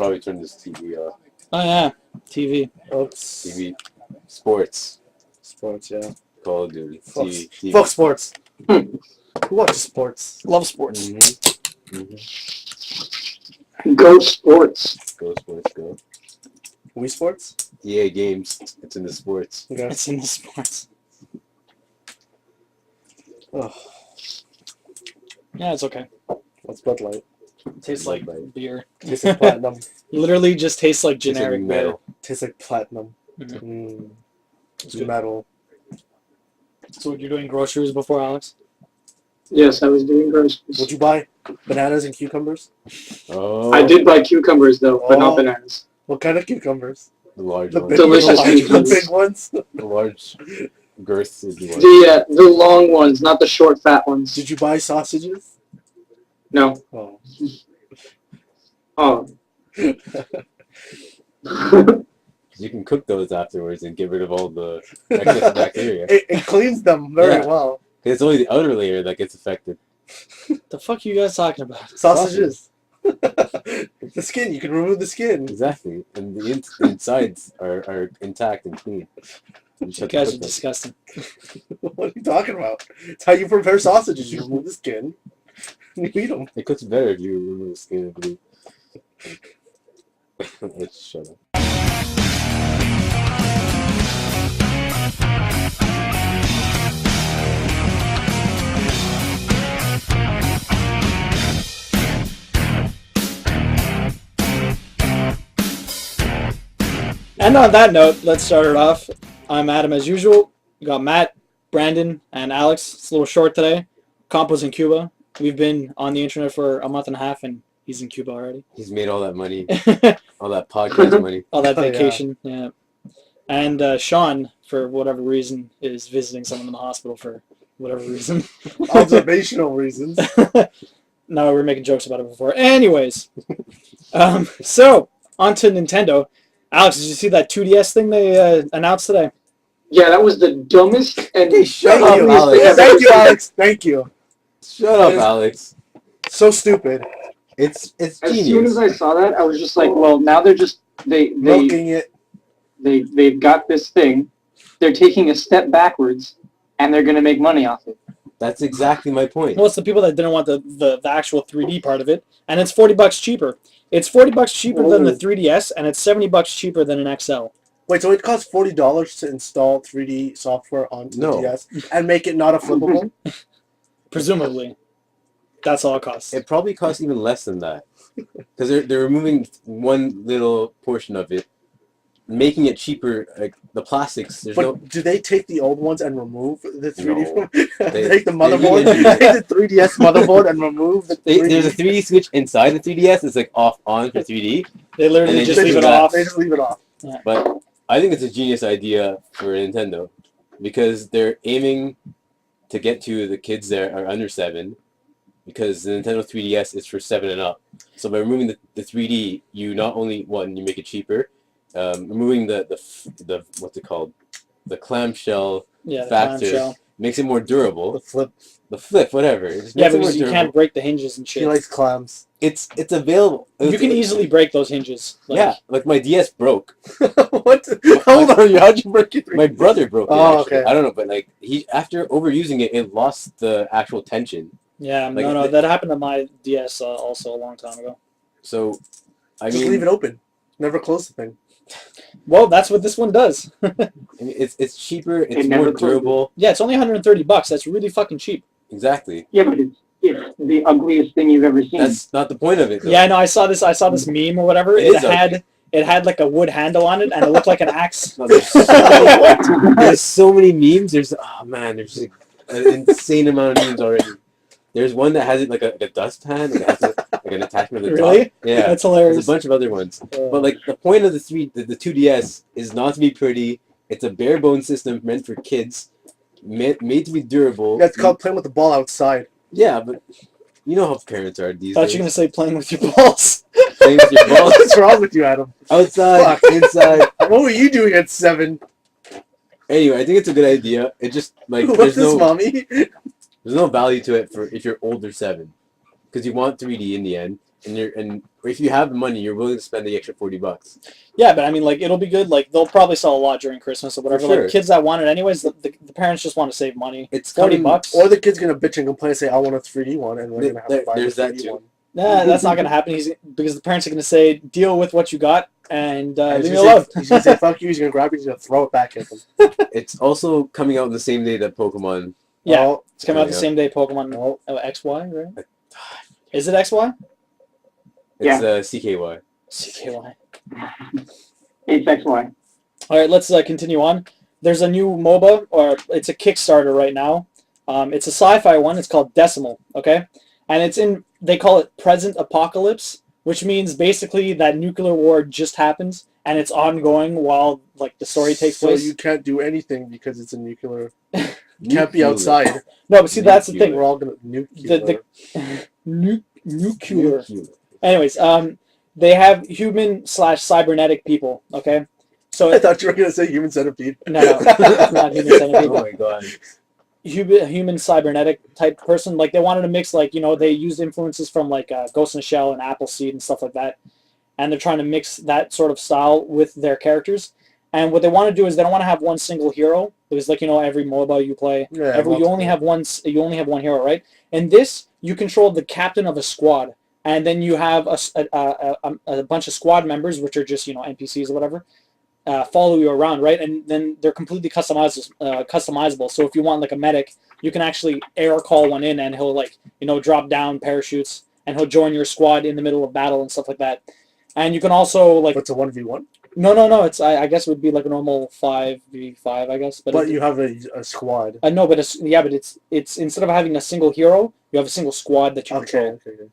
probably turn this TV off. Oh yeah, TV. Oops. TV, sports, Sports, yeah. Call of Duty, Fox, TV. Fox Sports. Who watches sports? Love sports. Go sports. Go sports, go. Wii Sports? EA Games, it's in the sports. Okay. It's in the sports. Oh, Yeah, it's okay. what's Bud Light? It tastes Bud like Light. beer. Tastes like platinum. Literally just tastes like It's in generic beer. metal. Tastes like platinum. Mhm. It's Mm. good. Metal. So you're doing groceries before, Alex? Yes, I was doing groceries. Would you buy bananas and cucumbers? Oh, I did buy cucumbers though, but not Oh. bananas. What kind of cucumbers? the large The one. big, Delicious the cucumbers. big ones? The large girth is the one. The long ones, not the short fat ones. Did you buy sausages? No. Oh. Oh. You can cook those afterwards and get rid of all the excess bacteria. It cleans them very Yeah. well. It's only the outer layer that gets affected. The fuck are you guys talking about? Sausages. The skin, you can remove the skin. Exactly. And the insides are intact and clean. You just You have to guys are cook them. disgusting. What are you talking about? It's how you prepare sausages. You remove the skin. You eat them. It cooks better if you remove the skin, I believe. Let's shut up. And on that note, let's start it off. I'm Adam as usual. We got Matt, Brandon, and Alex. It's a little short today. Compo's in Cuba. We've been on the internet for a month and a half, and he's in Cuba already. He's made all that money, all that podcast money. All that Oh, yeah. vacation, yeah. And Sean, for whatever reason, is visiting someone in the hospital for whatever reason. Observational reasons. No, we were making jokes about it before. Anyways, so on to Nintendo. Alex, did you see that 2DS thing they announced today? Yeah, that was the dumbest and Hey, shut Thank up, you, Alex. Alex. Thank you, Alex. Thank you. Shut up, Alex. So stupid. It's As genius. soon as I saw that, I was just like, well, now they're just Milking it. they've got this thing. They're taking a step backwards, and they're gonna make money off it. That's exactly my point. Well, it's the people that didn't want the actual 3D part of it, and it's $40 cheaper. It's $40 cheaper than the 3DS, and it's $70 cheaper than an XL. Wait, so it costs $40 to install 3D software onto the No. DS and make it not a flippable? Presumably. That's all it costs. It probably costs even less than that. Because they're removing one little portion of it, making it cheaper, like the plastics. There's But do they take the old ones and remove the 3D? No. Take the motherboard, really do. take the 3DS motherboard and remove the 3D. there's a 3D switch inside the 3DS. It's like off on for 3D. They literally And just they leave it do that. off. They just leave it off. But I think it's a genius idea for Nintendo because they're aiming to get to the kids that are under 7 because the Nintendo 3DS is for 7 and up. So by removing the 3D, you not only, one, you make it cheaper, removing the what's it called? The clamshell Yeah, the factor clamshell. makes it more durable. The flip. The flip, whatever. It just Yeah, makes it more because you durable. can't break the hinges and She shit. likes clams. It's available. You can easily break those hinges. Like, Yeah, like my DS broke. What? How old are you? How'd you break it? My brother broke it. Oh, actually. okay. I don't know, but like after overusing it, it lost the actual tension. Yeah, Like, no, that happened to my DS also a long time ago. So, I Just mean, leave it open. Never close the thing. Well, that's what this one does. I mean, it's cheaper. It's never more closes. durable. Yeah, it's only $130. That's really fucking cheap. Exactly. Yeah, but it's the ugliest thing you've ever seen. That's not the point of it. Though. Yeah, no, I saw this meme or whatever. It is It had like a wood handle on it, and it looked like an axe. No, there's so many memes. There's there's like an insane amount of memes already. There's one that has it like a dustpan, and it has like an attachment at the Really? top. Yeah, That's there's hilarious. a bunch of other ones. But like the point of the 2DS is not to be pretty. It's a bare bones system meant for kids, made to be durable. Yeah, it's called playing with the ball outside. Yeah, but you know how parents are these I thought days. you were gonna say playing with your balls. Playing with your balls What's wrong with you, Adam? outside, Fuck. inside. What were you doing at 7? Anyway, I think it's a good idea. It just like What's this, mommy? there's no value to it for if you're older 7, because you want 3D in the end. and if you have the money, you're willing to spend the extra $40. Yeah, but I mean, like, it'll be good. Like, they'll probably sell a lot during Christmas or whatever. sure. Like, kids that want it anyways, the parents just want to save money. It's $40 coming- bucks. Or the kid's gonna bitch and complain and say, I want a 3D one, and we're gonna have to buy the There's that 3D too. one. Nah, that's not gonna happen. Because the parents are gonna say, deal with what you got and And leave me he's alone. gonna say, fuck you, he's gonna grab it, he's gonna throw it back at them. It's also coming out the same day that Pokemon. Yeah, Oh, it's coming out the yeah. same day Pokemon XY, right? Is it XY? It's Yeah. CKY. CKY. It's XY. All right, let's continue on. There's a new MOBA, or it's a Kickstarter right now. It's a sci-fi one. It's called Decimal, okay? And it's they call it Present Apocalypse, which means basically that nuclear war just happens, and it's ongoing while, like, the story takes place. So you can't do anything because it's a nuclear. You can't be outside. No, but see, that's the thing. We're all gonna nuclear. Nuclear. Anyways, they have human/cybernetic people, okay? So I thought you were gonna say human centipede. No, it's not human centipede. Oh my god. Human cybernetic type person. Like, they wanted to mix, like, they used influences from, like, Ghost in the Shell and Appleseed and stuff like that, and they're trying to mix that sort of style with their characters. And what they want to do is they don't want to have one single hero, because, like, every MOBA you play, you only have one hero, right? And this, you control the captain of a squad, and then you have a bunch of squad members, which are just NPCs or whatever, follow you around, right? And then they're completely customizable. So if you want, like, a medic, you can actually air call one in, and he'll, like, drop down parachutes, and he'll join your squad in the middle of battle and stuff like that. And you can also, like, What's a 1v1? no. It's I guess it would be like a normal 5v5, I guess. But you have a squad. No, but it's instead of having a single hero, you have a single squad that you control. Okay.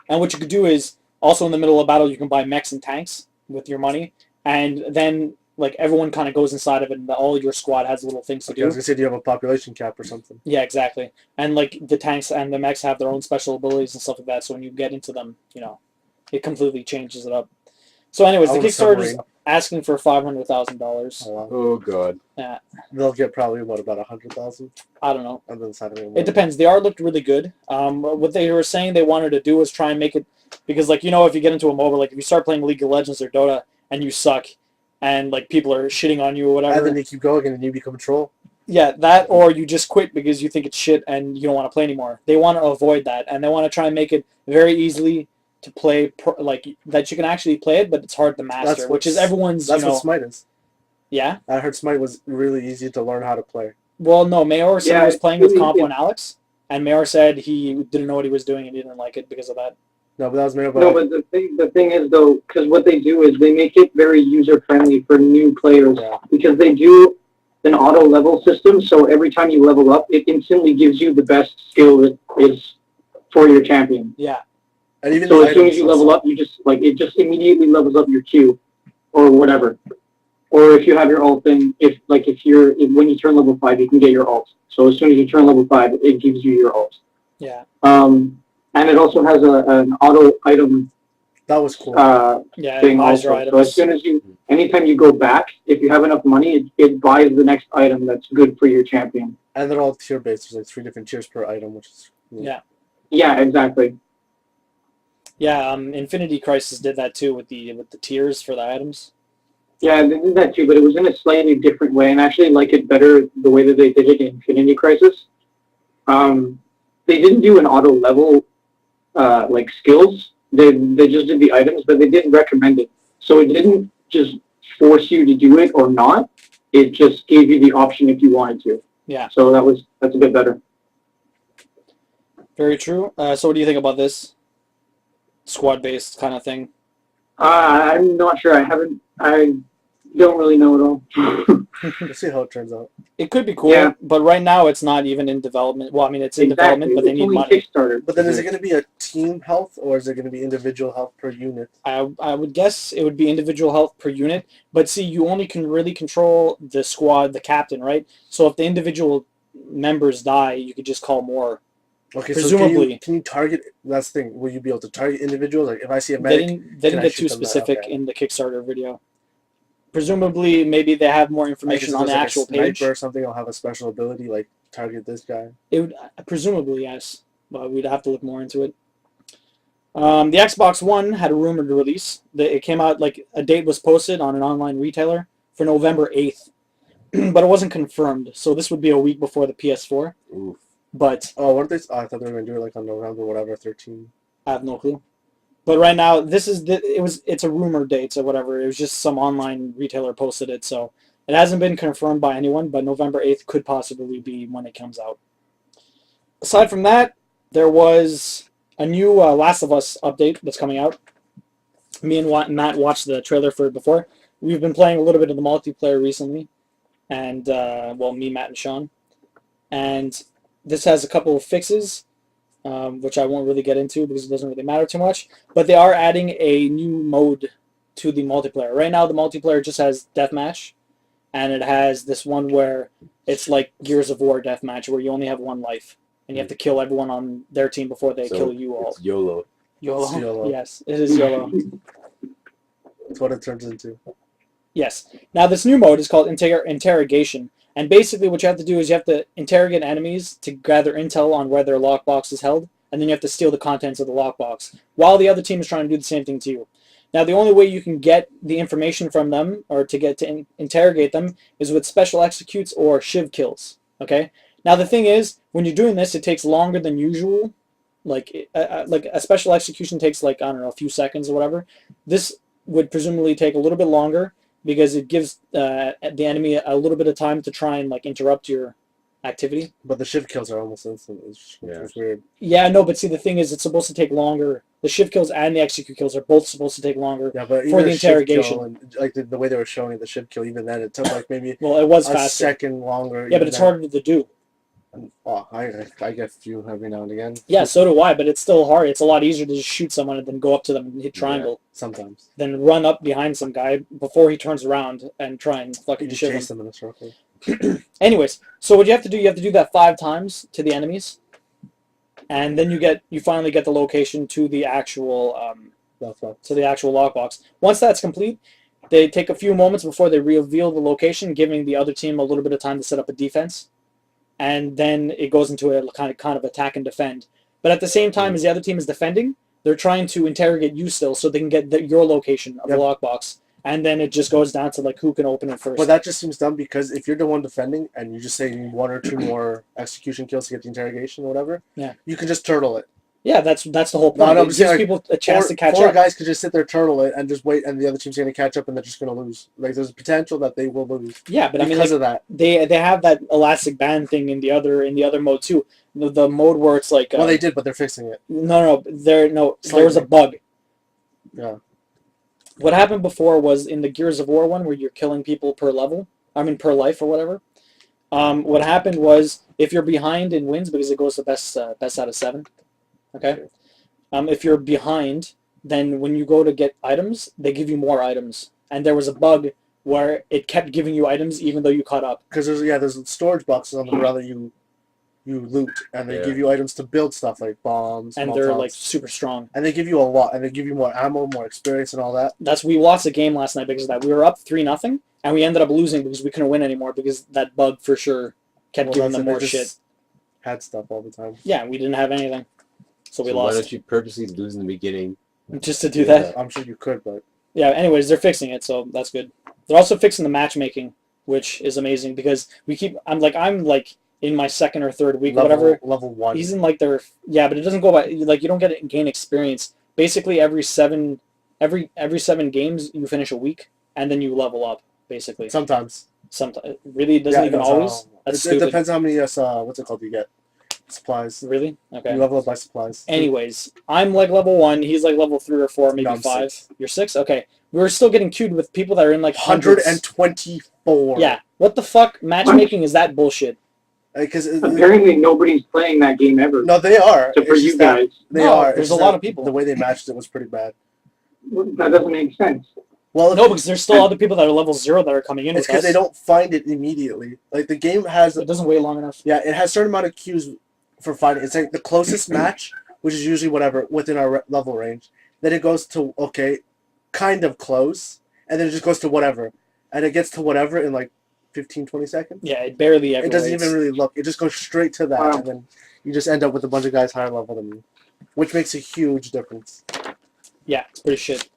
And what you could do is also in the middle of battle, you can buy mechs and tanks with your money, and then, like, everyone kind of goes inside of it, and all your squad has little things to I do. was gonna say, do you have a population cap or something? Yeah, exactly. And, like, the tanks and the mechs have their own special abilities and stuff like that. So when you get into them, it completely changes it up. So, anyways, I the want a Kickstarter's submarine. asking for $500,000. Oh, wow. Oh god. Yeah, They'll get probably about 100,000. I don't know. And then It depends. The art looked really good. What they were saying they wanted to do was try and make it, because, like, if you get into a MOBA, like, if you start playing League of Legends or Dota and you suck, and, like, people are shitting on you or whatever. And then you keep going and then you become troll. Yeah, that, or you just quit because you think it's shit and you don't want to play anymore. They want to avoid that, and they want to try and make it very easily to play, like, that you can actually play it, but it's hard to master, which is everyone's, That's what Smite is. Yeah? I heard Smite was really easy to learn how to play. Well, no, Mayor said Yeah, he was playing with really Compo easy. and Alex, and Mayor said he didn't know what he was doing and he didn't like it because of that. No, but that was made No, but the thing is, though, because what they do is they make it very user-friendly for new players, Yeah. because they do an auto-level system, so every time you level up, it instantly gives you the best skill that is for your champion. Yeah. And even So the as soon items as you also. level up, it just immediately levels up your Q, or whatever. Or if you have your ult, then when you turn level 5, you can get your ult. So as soon as you turn level 5, it gives you your ult. Yeah. And it also has an auto item That was cool. Yeah, thing it buys your also. So as items. soon as anytime you go back, if you have enough money, it buys the next item that's good for your champion. And they're all tier-based. There's like 3 different tiers per item, which is... Yeah. Yeah, exactly. Yeah, Infinity Crisis did that too with the tiers for the items. Yeah, they did that too, but it was in a slightly different way, and I actually like it better the way that they did it in Infinity Crisis. They didn't do an auto level like skills. They just did the items, but they didn't recommend it. So it didn't just force you to do it or not. It just gave you the option if you wanted to. Yeah. So that's a bit better. Very true. So what do you think about this squad-based kind of thing? I'm not sure. I don't really know at all. We'll see how it turns out. It could be cool, Yeah. but right now it's not even in development. Well, I mean, it's in development, but they It's need only money. Kickstarter. But then is it going to be a team health, or is it going to be individual health per unit? I would guess it would be individual health per unit, but see, you only can really control the squad, the captain, right? So if the individual members die, you could just call more. Okay, Presumably. so can you target, that's the thing, will you be able to target individuals? Like, if I see a They medic, didn't can I get shoot too them there? specific Okay. in the Kickstarter video. Presumably, maybe they have more I guess information if on there's the like actual a sniper page. or something, I'll have a special ability, like target this guy. It would presumably, yes, but we'd have to look more into it. The Xbox One had a rumored release. It came out like a date was posted on an online retailer for November 8th, but it wasn't confirmed. So this would be a week before the PS4. Oof. But Oh, what are they? Oh, I thought they were gonna do it like on November, whatever, 13. I have no clue. But right now, it's a rumor date or whatever. It was just some online retailer posted it, so it hasn't been confirmed by anyone. But November 8th could possibly be when it comes out. Aside from that, there was a new Last of Us update that's coming out. Me and Matt watched the trailer for it before. We've been playing a little bit of the multiplayer recently, and me, Matt, and Sean. And this has a couple of fixes, which I won't really get into because it doesn't really matter too much. But they are adding a new mode to the multiplayer. Right now, the multiplayer just has deathmatch, and it has this one where it's like Gears of War deathmatch, where you only have one life, and you have to kill everyone on their team before they kill you all. It's YOLO. YOLO. It's YOLO. Yes, it is YOLO. That's what it turns into. Yes. Now, this new mode is called interrogation. And basically what you have to do is you have to interrogate enemies to gather intel on where their lockbox is held, and then you have to steal the contents of the lockbox, while the other team is trying to do the same thing to you. Now, the only way you can get the information from them, or to get to interrogate them, is with special executes or shiv kills. Okay? Now, the thing is, when you're doing this, it takes longer than usual. Like a special execution takes, like, I don't know, a few seconds or whatever. This would presumably take a little bit longer, because it gives the enemy a little bit of time to try and like interrupt your activity. But the shiv kills are almost instant. It's weird. Yeah, no, but see, the thing is, it's supposed to take longer. The shiv kills and the execute kills are both supposed to take longer Yeah, but for the interrogation. And, like the way they were showing the shiv kill, even then it took like maybe Well, it was a faster. second longer. Yeah, but it's harder to do. Oh, I get a few every now and again. Yeah, so do I, but it's still hard. It's a lot easier to just shoot someone and then go up to them and hit triangle. Yeah, sometimes. Then run up behind some guy before he turns around and try and You fucking just shiv chase him. them in a circle. Anyways, so what you have to do that 5 times to the enemies, and then you finally get the location to the actual lockbox. Once that's complete, they take a few moments before they reveal the location, giving the other team a little bit of time to set up a defense, and then it goes into a kind of attack and defend. But at the same time as the other team is defending, they're trying to interrogate you still, so they can get your location of the lockbox. And then it just goes down to like who can open it first. But that just seems dumb, because if you're the one defending and you just say you need 1 or 2 more execution kills to get the interrogation or whatever, you can just turtle it. Yeah, that's the whole point. It gives people a chance to catch up. 4 guys could just sit there, turtle it, and just wait, and the other team's going to catch up, and they're just going to lose. Like, there's a potential that they will lose. Yeah, but I mean, because of that. They have that elastic band thing in the other mode too. The mode where it's like. Well, they did, but they're fixing it. No, there was a bug. Yeah. What happened before was in the Gears of War one, where you're killing people per life or whatever. What happened was, if you're behind in wins, because it goes to best out of 7. Okay. If you're behind, then when you go to get items, they give you more items. And there was a bug where it kept giving you items even though you caught up. Because there's storage boxes on the ground that you loot, and they give you items to build stuff like bombs. And they're like super strong. And they give you a lot, and they give you more ammo, more experience, and all that. We lost the game last night because of that. We were up 3-0, and we ended up losing because we couldn't win anymore because that bug for sure kept giving them more shit. Had stuff all the time. Yeah, we didn't have anything. So we lost. Why don't you purposely lose in the beginning? Just to do that? I'm sure you could, but... Yeah, anyways, they're fixing it, so that's good. They're also fixing the matchmaking, which is amazing, because I'm in my 2nd or 3rd week or whatever. Level 1. He's in like their... Yeah, but it doesn't go by... Like, you don't gain experience. Basically, every 7 games, you finish a week, and then you level up, basically. Sometimes. Really? It doesn't even always? That's stupid. It depends how many, what's it called, you get. Supplies. Really? Okay. You level up by supplies. Anyways, I'm like level 1. He's like level 3 or 4, maybe 5. 6. You're 6? Okay. We're still getting queued with people that are in like hundreds. 124. Yeah. What the fuck? Matchmaking is that bullshit? Because apparently nobody's playing that game ever. No, they are. Except for you guys. They are. There's a lot of people. The way they matched it was pretty bad. That doesn't make sense. Well, no, because there's still other people that are level 0 that are coming in. It's because they don't find it immediately. Like the game has. It doesn't wait long enough. Yeah, it has a certain amount of queues for finding. It's like the closest match, which is usually whatever within our level range. Then it goes to kind of close, and then it just goes to whatever, and it gets to whatever in like 15, 20 seconds. Yeah, it barely ever. It doesn't even really look. It just goes straight to that, and then you just end up with a bunch of guys higher level than you. which makes a huge difference. Yeah, it's pretty shit.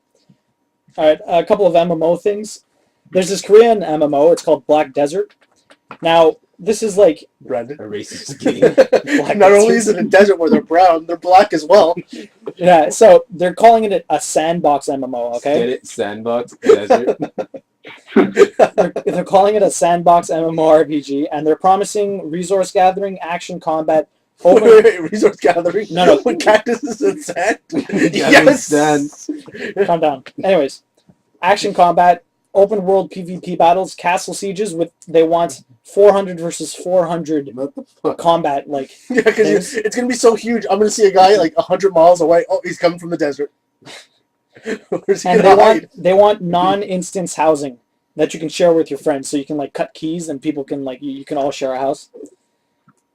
All right, a couple of MMO things. There's this Korean MMO. It's called Black Desert. Now, this is like Brandon. A racist game. Not only is it a desert where they're brown, they're black as well. yeah. So they're calling it a sandbox MMO. Get Okay, it? Sandbox desert. they're calling it a sandbox MMORPG, and they're promising resource gathering, action combat, open. Wait, resource gathering? No. With cactuses and sand? Gathering sand. Calm down. Anyways, action combat, open world PvP battles, castle sieges. They want 400 versus 400 What the fuck? combat. Like Yeah, because it's going to be so huge. I'm going to see a guy like 100 miles away. Oh, he's coming from the desert. Where's he and going to hide? they want non-instance housing that you can share with your friends, so you can like cut keys and people can like you can all share a house.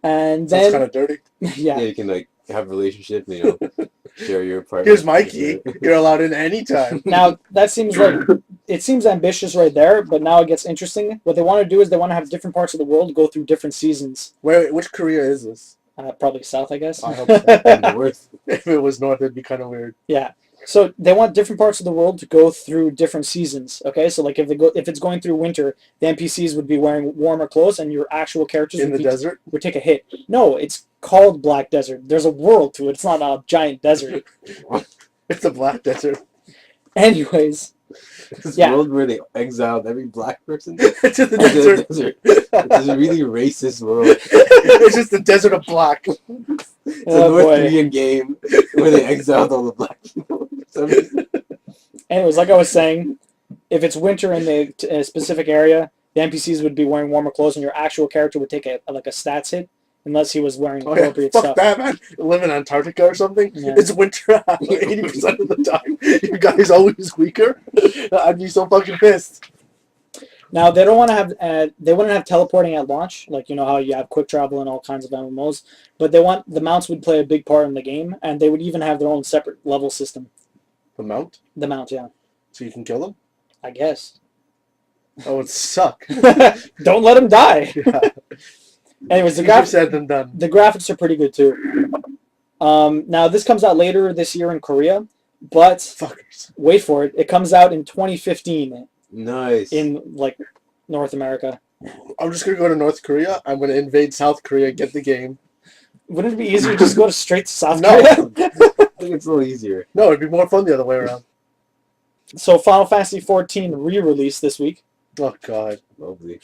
And That's then kind of dirty. yeah, You can like have a relationship, you know, share your apartment. Here's my key. You're allowed in anytime. now that seems like it seems ambitious right there, but now it gets interesting. What they want to do is they want to have different parts of the world go through different seasons. Wait, which Korea is this? Probably south, I guess. I hope so. And the worst. If it was north, it'd be kind of weird. Yeah. So they want different parts of the world to go through different seasons. Okay, so like if it's going through winter, the NPCs would be wearing warmer clothes, and your actual characters In the desert? would take a hit. No, it's called Black Desert. There's a world to it. It's not a giant desert. It's a black desert. Anyways, This Yeah. world where they exiled every black person. It's in the It's a desert. desert. It's a really racist world. It's just the desert of black. It's a Oh, North boy. Korean game where they exiled all the black people. For some reason. anyways, like I was saying, if it's winter in a specific area, the NPCs would be wearing warmer clothes, and your actual character would take a stats hit unless he was wearing Oh yeah, appropriate fuck stuff. that, man. Live in Antarctica or something. Yeah. It's winter 80% of the time. You guys always weaker. I'd be so fucking pissed. Now they don't want to have they wouldn't have teleporting at launch, like you know how you have quick travel and all kinds of MMOs, but they want the mounts would play a big part in the game, and they would even have their own separate level system. The mount? The mount, yeah, So you can kill them? I guess. Oh, it suck. Don't let them die. Yeah. Anyways, the Easier graphics said than done. the graphics are pretty good too. Now this comes out later this year in Korea, but Fuckers. wait for it, it comes out in 2015 Nice. in like North America. I'm just gonna go to North Korea. I'm gonna invade South Korea, get the game. Wouldn't it be easier to just go straight to South No. Korea? I think it's a little easier. No, it'd be more fun the other way around. So Final Fantasy XIV re-released this week Oh god. Lovely.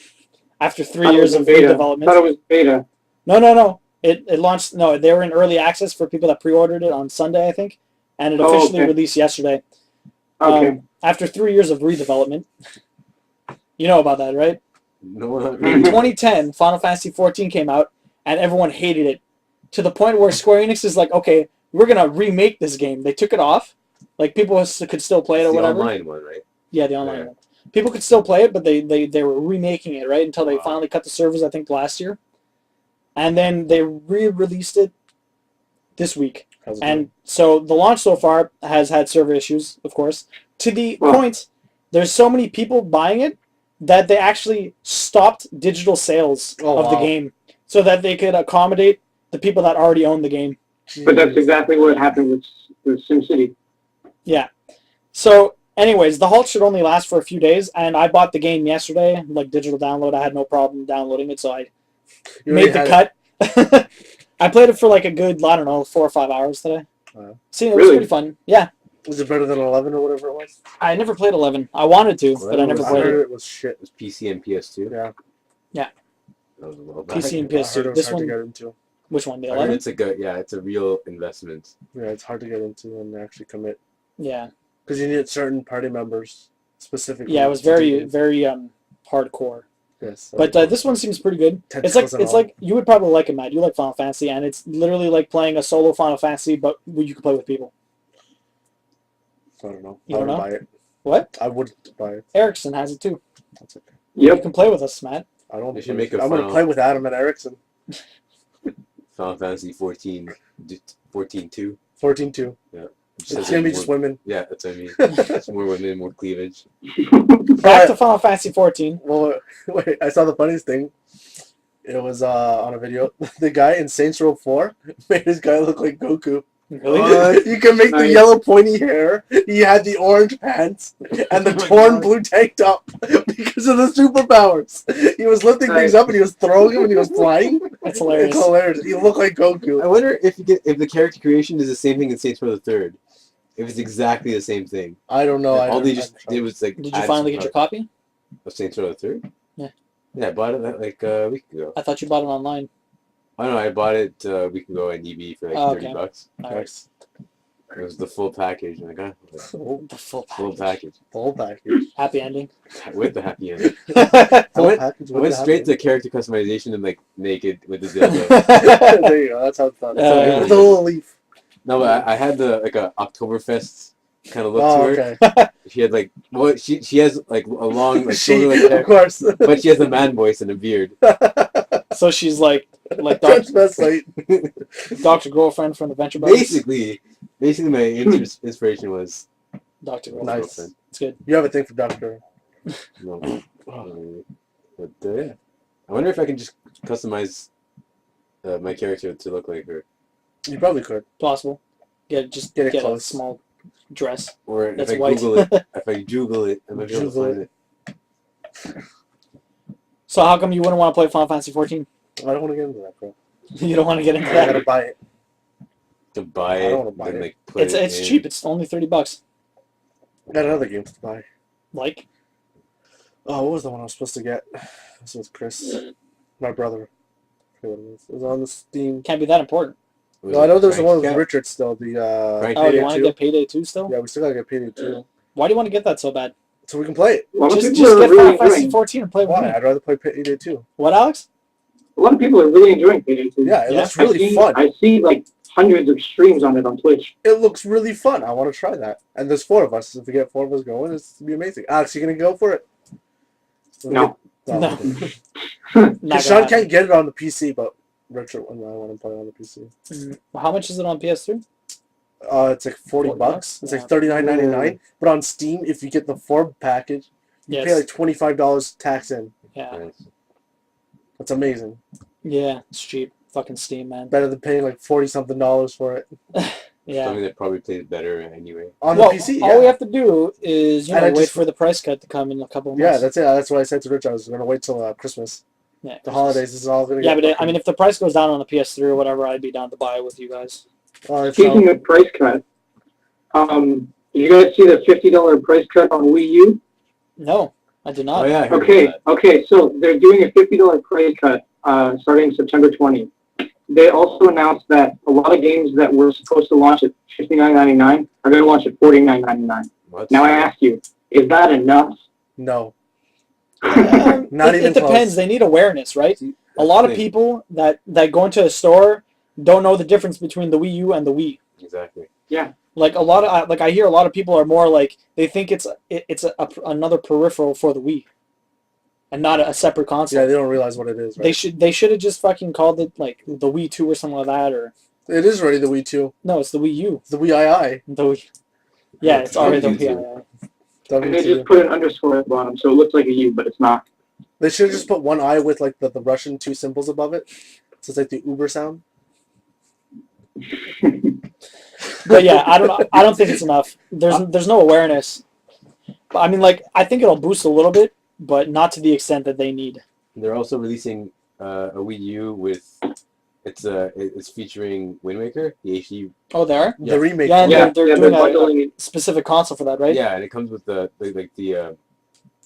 after 3 years of redevelopment. I thought it was beta. No. It launched. No, they were in early access for people that pre-ordered it on Sunday, I think, and it officially okay. released yesterday. Okay. After 3 years of redevelopment, you know about that, right? No, not In really. 2010, Final Fantasy XIV came out, and everyone hated it to the point where Square Enix is like, "Okay, we're gonna remake this game." They took it off, like people could still play it It's or the whatever. online one, right? Yeah, the online Yeah. one. People could still play it, but they were remaking it, right? Until they Wow. finally cut the servers, I think, last year. And then they re-released it this week. How's it And so the launch so far has had server issues, of course, to the Well- point there's so many people buying it that they actually stopped digital sales Oh, of the wow. game so that they could accommodate the people that already own the game. going? But that's exactly what happened with SimCity. Yeah. So, anyways, the halt should only last for a few days, and I bought the game yesterday, like digital download. I had no problem downloading it, so I You made already the had cut. I played it for like a good, I don't know, 4 or 5 hours today. Wow. See, it was Really? pretty fun. Yeah. it. Was it better than 11 or whatever it was? I never played 11. I wanted to, but I 11 never was I played heard it. it was shit. It was PC and PS2. Yeah. That was a while back. PC and I heard PS2. it was This hard one, to get into. which one? The I heard 11? it's it's a real investment. Yeah, it's hard to get into and actually commit. Yeah. Because you need certain party members specifically. Yeah, it was to do very, it. very hardcore. Yes. But this one seems pretty good. It's Tentacles and all. like you would probably like it, Matt. You like Final Fantasy, and it's literally like playing a solo Final Fantasy, but you can play with people. I don't know. You I don't would know? buy it. What? I would buy it. Ericsson has it too. That's okay. You Yep. can play with us, Matt. I don't. They should make a I'm gonna Final- play with Adam and Ericsson. Final Fantasy 14-2. 14-2. It's gonna be just women. Yeah, that's what I mean. It's more women, more cleavage. Back to Final Fantasy 14. Well, wait. I saw the funniest thing. It was on a video. The guy in Saints Row 4 made his guy look like Goku. Really? You can make the Nice. yellow pointy hair. He had the orange pants and the Oh my torn God. blue tank top because of the superpowers. He was lifting things Nice. up and he was throwing them and he was flying. That's hilarious. It's hilarious. You look like I Goku. wonder if the character creation is the same thing in Saints Row the Third. If it's exactly the same thing. I don't know. Like, all they just I did was like. Did you add finally some get your parts copy? of Saints Row the Third? Yeah. Yeah, I bought it like a week ago. I thought you bought it online. I don't know. I bought it a week ago at EB for like Oh, $30. Nice. It was the full package. I'm like, The full full package. package Full package. Happy ending. with the happy ending. Full went- package I with went the straight happy to character customization and like naked with the dildo. ending. There you go. That's how it's done. Uh, With the little leaf. No, but I had the like a Oktoberfest kind of look Oh, to her. okay. She had like she has like a long like She, shoulder like of hair, course. but she has a man voice and a beard. So she's like Transvestite. Dr. Girlfriend from Adventure Brothers. Basically my inspiration was Dr. my Girlfriend. Nice. girlfriend. It's good. You have a thing for Doctor. No, but yeah, I wonder if I can just customize my character to look like her, You probably could. Possible. Get it Get a close. small dress. or if That's I white. Google it, I might be able to Google find it. So how come you wouldn't want to play Final Fantasy XIV? I don't want to get into that, bro. You don't want to get into I gotta that. buy it. To buy I it, don't wanna buy then it. like put it It's in. cheap. It's only $30. I got another game to buy. Like Oh, what was the one I was supposed to get? This was Chris, my brother. I forget what it was. It was on the Steam. can't be that important. Was No, it I know there's the Crank one with Cat? Richard still. The Crank Oh, do Payday you want to 2. get Payday 2 still? Yeah, we still gotta get Payday 2, Why do you want to get that so bad? so we can play it. A lot of Just people are get really Final Fantasy enjoying. 14 and play with Why? me. I'd rather play Payday 2. What, Alex? A lot of people are really enjoying Payday 2. Yeah, it Yeah, looks really fun. I see like hundreds of streams on it on Twitch. It looks really fun. I want to try that. And there's 4 of us. If we get 4 of us going, it's gonna be amazing. Alex, you gonna go for it? No. No. No. Not Because gonna Sean happen. can't get it on the PC, but Richard and I want to play it on the PC. How much is it on PS3? It's like 40 $40? bucks. It's Yeah. like $39.99. But on Steam, if you get the 4 package, you Yes. pay like $25 tax in. Yeah. Nice. That's amazing. Yeah, it's cheap. Fucking Steam, man. Better than paying like $40-something for it Yeah. Something that probably plays better anyway. on Well, the PC. all we Yeah, have to do is, And I wait just- for the price cut to come in a couple of yeah, months. that's it. That's what I said to Rich. I was gonna wait till Christmas. Yeah, The holidays this is all gonna. Yeah, get but I fucking- mean, if the price goes down on the PS3 or whatever, I'd be down to buy it with you guys. if Speaking of price cut, did you guys see the $50 price cut on Wii U? No, I did not. Oh yeah, I heard Okay, about that. okay, so they're doing a $50 price cut starting September 20th. They also announced that a lot of games that were supposed to launch at $59.99 are going to launch at $49.99. What? Now I ask you, is that enough? no, Not even it depends. close. They need awareness, right? See, A lot of that's the thing. people that go into a store don't know the difference between the Wii U and the Wii. Exactly. Like a lot of I hear a lot of people are more like they think it's another peripheral for the Wii, and not a separate console. yeah, they don't realize what it is. Right? They should have just fucking called it like the Wii 2 or something like that, or It is already the Wii 2. no, it's the Wii U. It's the Wii II. The Wii. Yeah, it's already the W2. Wii. And they W2. just put an underscore at the bottom, so it looks like a U, but it's not. They should have just put one I with like the Russian 2 symbols above it. So it's like the Uber sound. But yeah, I don't think it's enough. There's no awareness. But, I mean, like I think it'll boost a little bit, but not to the extent that they need. They're also releasing a Wii U with it's featuring Wind Waker, the HD. Oh, they are? The remake. Yeah, and Yeah, they're they're doing a bundling it. specific console for that, right? Yeah, and it comes with the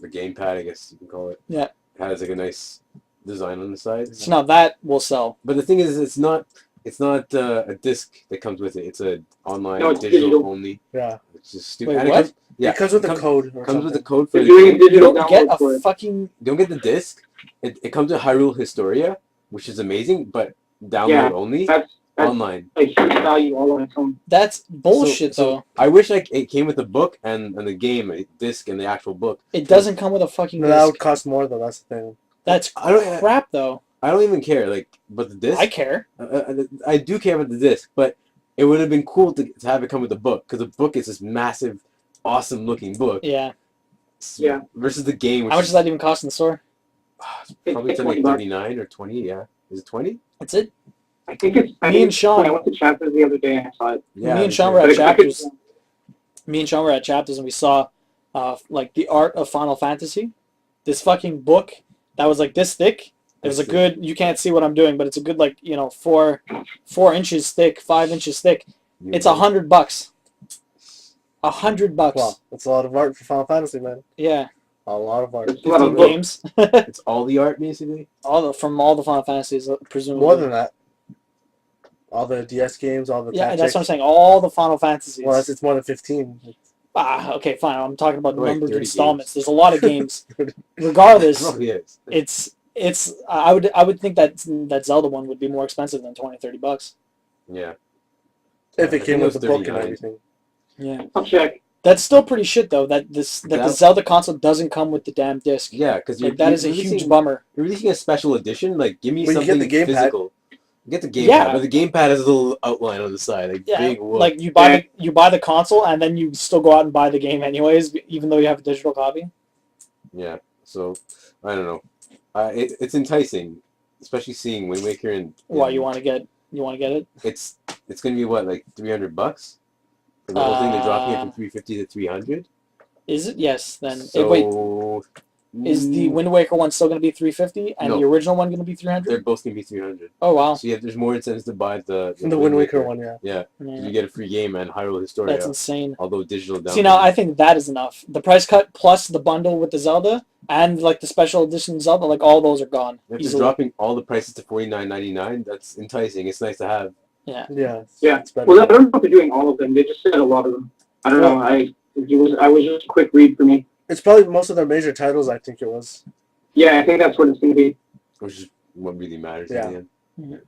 gamepad, I guess you can call it. Yeah. It has like a nice design on the side. So now that will sell. But the thing is, it's not a disc that comes with it. It's a online No, it's digital digital. only. Yeah. It's just stupid. Wait, And what? It comes with a code. Or Comes with the something. code for They're the doing a game. You digital don't get download for a it. fucking You don't get the disc. It comes with Hyrule Historia, which is amazing, but download Yeah, only That's online. a huge value all on its own. that's bullshit though. I wish it came with the book and the game, a disc and the actual book. It doesn't come with a fucking No, that disc. would cost more though. That's the thing. That's I don't. crap though. I don't even care. But the disc. I care. I do care about the disc, but it would have been cool to have it come with the book because the book is this massive, awesome looking book. Yeah. Yeah. Versus the game, which How much does that even cost in the store? probably It's something $20. like 39 or 20. Yeah, is it 20? That's it. I think it's. Me and Sean- When I went to chapters the other day and I saw it. Yeah, Me and they Sean did. were at But I could- chapters. Me and Sean were at chapters and we saw like the art of Final Fantasy. This fucking book that was like this thick. It was a That's good. You can't see what I'm doing, but it's a good 4 inches thick, 5 inches thick. It's $100. $100. Wow, that's a lot of art for Final Fantasy, man. Yeah, A lot of art. It's a lot of 15 books. games. It's all the art, basically. From all the Final Fantasies, presumably. More than that. All the DS games, all the Yeah, tactics. that's what I'm saying. All the Final Fantasies. Well, it's more than 15. Okay, fine. I'm talking about Like numbered 30 installments. games. There's a lot of games. Regardless, It really is. it's. I would think that Zelda one would be more expensive than $20-$30. Yeah. If I it think came it with was the book and 39. everything. Yeah, I'll check. that's still pretty shit though. That the Zelda console doesn't come with the damn disc. Yeah, because Like, that is a huge bummer. You're releasing a special edition. Like, give me Well, you get something the gamepad. physical. You get the gamepad, Yeah. but the gamepad has a little outline on the side, like Yeah, big whoop. like you buy the console and then you still go out and buy the game anyways, even though you have a digital copy. Yeah. So I don't know. It's enticing, especially seeing Wind Waker and. Why you want to get it? It's gonna be what, like $300 for the whole thing. They're dropping it from 350 to 300. Is it? Yes. Then So wait, is the Wind Waker one still going to be $350 and No. the original one going to be $300? they're both gonna be 300. Oh wow. So yeah, there's more incentives to buy the The Wind Waker one, yeah. Yeah, 'cause Yeah, you get a free game and Hyrule Historia, that's insane. although digital download. See, now I think that is enough. The price cut plus the bundle with the Zelda and like the special edition Zelda, like all those are gone If they're easily. dropping all the prices to $49.99, that's enticing. It's nice to have. Yeah. Yeah. Yeah. It's better. Well, I don't know if they're doing all of them. They just said a lot of them. I don't know. I was just a quick read for me. It's probably most of their major titles, I think it was. Yeah, I think that's what it's going to be. Which is what really matters Yeah. in the end. Mhm.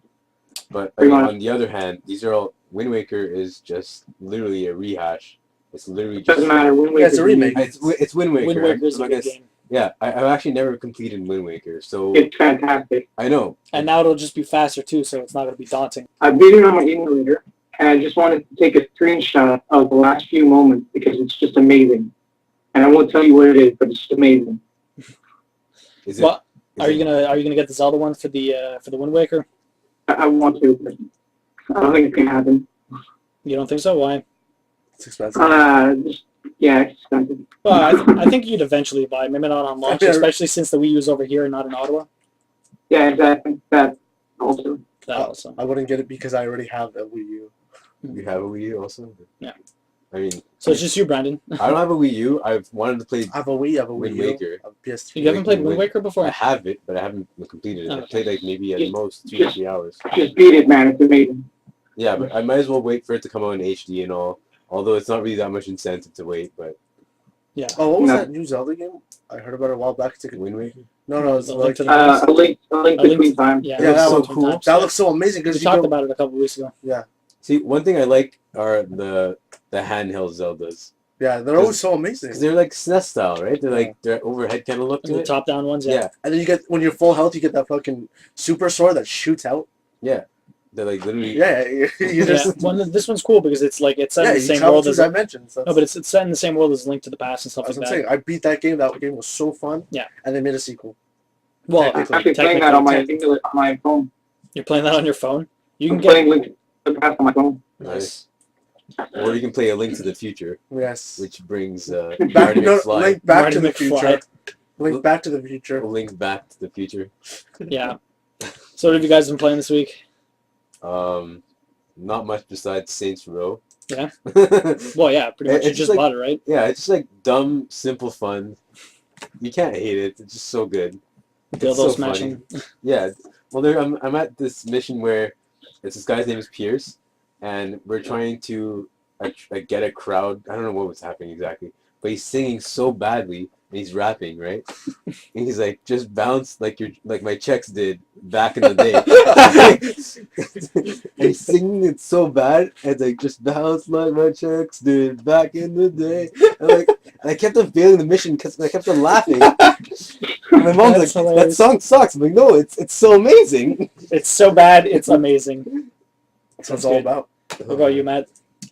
But Pretty much. on the other hand, these are all Wind Waker is just literally a rehash. It's literally It just doesn't matter. Wind Yeah, it's a Waker's remake. It's Wind Waker. Wind Waker is a I'm good not gonna- game, Yeah, I've actually never completed Wind Waker, so It's fantastic. I know. and now it'll just be faster too, so it's not going to be daunting. I beat it on my emulator, and I just wanted to take a screenshot of the last few moments because it's just amazing. And I won't tell you what it is, but it's just amazing. Is it? Well, is Are it- you gonna get the Zelda one for the Wind Waker? I want to, but I don't think it's gonna happen. You don't think so? Why? It's expensive. Yeah, it's expensive. Well, I think you'd eventually buy it. Maybe not on launch, Yeah. especially since the Wii U's over here and not in Ottawa. Yeah, exactly. That also. That also. I wouldn't get it because I already have a Wii U. You have a Wii U also? Yeah. I mean, So it's just you, Brandon. I don't have a Wii U. I've wanted to play. I have a Wii, I have a Wii Wind U, Waker. a PS3. You haven't played Wind Wind- Waker I before? have it, but I haven't completed it. Oh, I played like maybe at most 2 or 3 hours. Just beat it, man. It's amazing. Yeah, but I might as well wait for it to come out in HD and all. Although it's not really that much incentive to wait, but Yeah. Oh, what was No. that new Zelda game? I heard about it a while back. It's like, Wind Waker. no, it's A like, Link to the A link A Link between to- time. Yeah, It Yeah, looks that so looks cool. that looks so amazing We because talked about it a couple weeks ago. See, one thing I like are the handheld Zeldas. Yeah, they're always so amazing. Because they're like SNES style, right? They're like, they're overhead kind of look to The it. top-down ones, yeah. Yeah, And then you get, when you're full health, you get that fucking super sword that shoots out. yeah. They're like literally. Yeah, you Yeah. just This one's cool because it's like it's set yeah, in the you same travel world through as dimensions. no, but it's set in the same world as Link to the Past and stuff That's like what I'm that. saying. I beat that game. That game was so fun. Yeah. And they made a sequel. Well, I'm actually playing that on my phone. You're playing that on your phone. You can I'm get playing Link to the Past on my phone. Nice. Or you can play A Link to the Future, Yes. which brings Back, Marty no, McFly. Link Back Marty to the McFly. Future. Link Back to the Future. Link Back to the Future. Yeah. So what have you guys been playing this week? Not much besides Saints Row. Yeah? yeah, Well, yeah, pretty much. You It's just like- bought it, right? it's just like dumb, simple fun. You can't hate it. It's just so good. Dildo It's so smashing. Yeah. Well, I'm at this mission where this guy's name is Pierce, and we're trying to like get a crowd. I don't know what was happening exactly, but he's singing so badly and he's rapping, right? And he's like, just bounce like my checks did back in the day. And he's singing it so bad, and it's like, just bounce like my checks did back in the day. And I kept on failing the mission because I kept on laughing. And my mom's That's like, that hilarious. song sucks. I'm like, no, it's so amazing. It's so bad, it's amazing. That's what it's all about. What about you, Matt?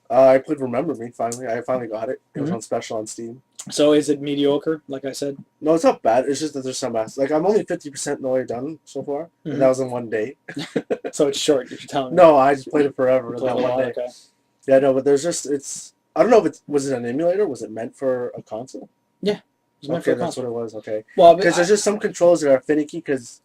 I played Remember Me finally. I finally got it. It was Mhm. on special on Steam. So is it mediocre? Like I said. No, it's not bad. It's just that there's some aspects. Like I'm only 50% the way done so far, Mhm. and that was in one day. So it's short. You're telling me. No, I just played it forever in Played that a one lot, day. okay. Yeah, no, but there's just it's. I don't know if it was an emulator. Was it meant for a console? It's meant for Okay, a that's console. what it was. Okay, Well, because there's just some controls that are finicky. Because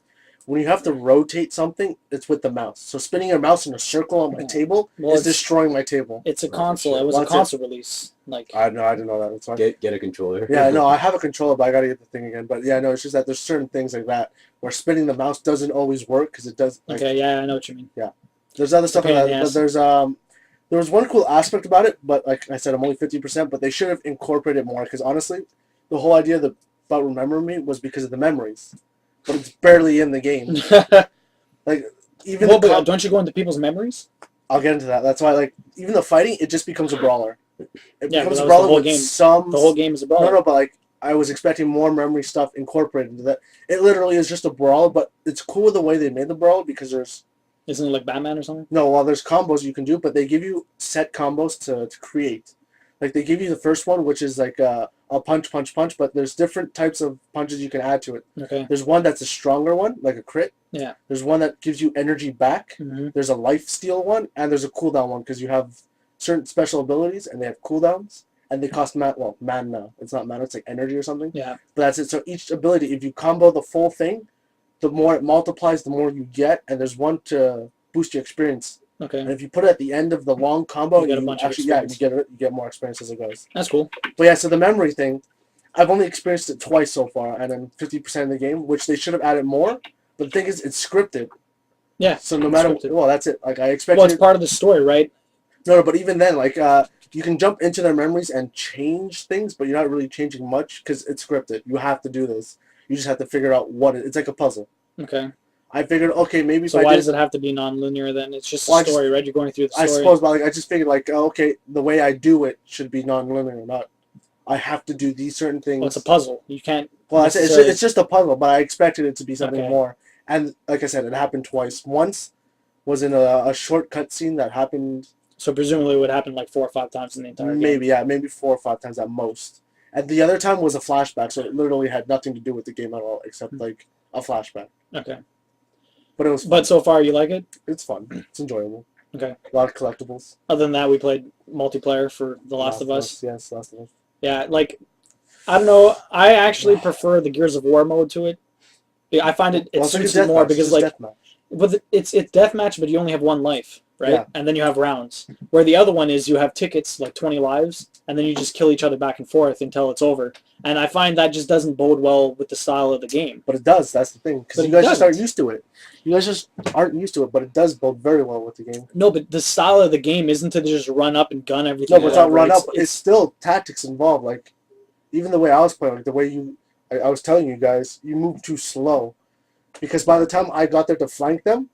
when you have to rotate something, it's with the mouse. So spinning your mouse in a circle on my table Well, is it's- destroying my table. it's a for console. sure. It was Well, a that's it. console release. Like I didn't know that. That's fine. Get a controller. Yeah, no, I have a controller, but I gotta get the thing again. But yeah, no, it's just that there's certain things like that where spinning the mouse doesn't always work because it does. Like, okay, yeah, I know what you mean. There's other stuff pain like in that. the But there was one cool aspect about it, but like I said, I'm only 50%. But they should have incorporated more because honestly, the whole idea about Remember Me was because of the memories, but it's barely in the game. Like even well, the but don't you go into people's memories? I'll get into that. That's why like even the fighting, it just becomes a brawler. It Yeah, becomes but that was a the brawler whole with game. some. The whole game is a brawl. No, but like I was expecting more memory stuff incorporated into that. It literally is just a brawl, but it's cool the way they made the brawl because there's Isn't it like Batman or something? there's combos you can do, but they give you set combos to create. Like they give you the first one, which is like a punch, but there's different types of punches you can add to it. Okay. There's one that's a stronger one, like a crit. Yeah. There's one that gives you energy back. Mm-hmm. There's a life steal one, and there's a cooldown one because you have certain special abilities and they have cooldowns and they cost mana. It's not mana, it's like energy or something. Yeah. But that's it. So each ability, if you combo the full thing, the more it multiplies, the more you get, and there's one to boost your experience. Okay. And if you put it at the end of the long combo, You get a bunch of experience. you get more experience as it goes. That's cool. But yeah, so the memory thing, I've only experienced it twice so far, and then 50% of the game, which they should have added more. But the thing is, it's scripted. Yeah. So no matter, scripted. well, that's it. Like I expected. Well, it's part of the story, right? No, but even then, like you can jump into their memories and change things, but you're not really changing much because it's scripted. You have to do this. You just have to figure out it's like a puzzle. Okay. I figured, okay, maybe So if why I does it have to be non-linear then? It's just a Well, story, right? You're going through the I story. suppose, but like I just figured, like okay, the way I do it should be non-linear, not. I have to do these certain things. Well, it's a puzzle. You can't. Well, necessarily- it's just a puzzle, but I expected it to be something Okay. more. And like I said, it happened twice. Once was in a short cutscene that happened So presumably it would happen like 4 or 5 times in the entire game. maybe 4 or 5 times at most. And the other time was a flashback, so it literally had nothing to do with the game at all, except like a flashback. Okay. But it was fun. But so far you like it? It's fun. It's enjoyable. Okay. A lot of collectibles. Other than that, we played multiplayer for The Last of Us. Yes, Last of Us. Yeah, like, I don't know. I actually prefer the Gears of War mode to it. Yeah, I find it Well, it's like a suits it more deathmatch, because it's like just deathmatch. with it's deathmatch, but you only have one life, right? Yeah. And then you have rounds. Where the other one is you have tickets, like 20 lives, and then you just kill each other back and forth until it's over. And I find that just doesn't bode well with the style of the game. But it does. That's the thing. Because But you it guys just doesn't. aren't used to it. You guys just aren't used to it, but it does bode very well with the game. No, but the style of the game isn't to just run up and gun everything. No, but it's not run up. It's It's still tactics involved. Like, even the way I was playing, like the way I was telling you guys, you move too slow. Because by the time I got there to flank them,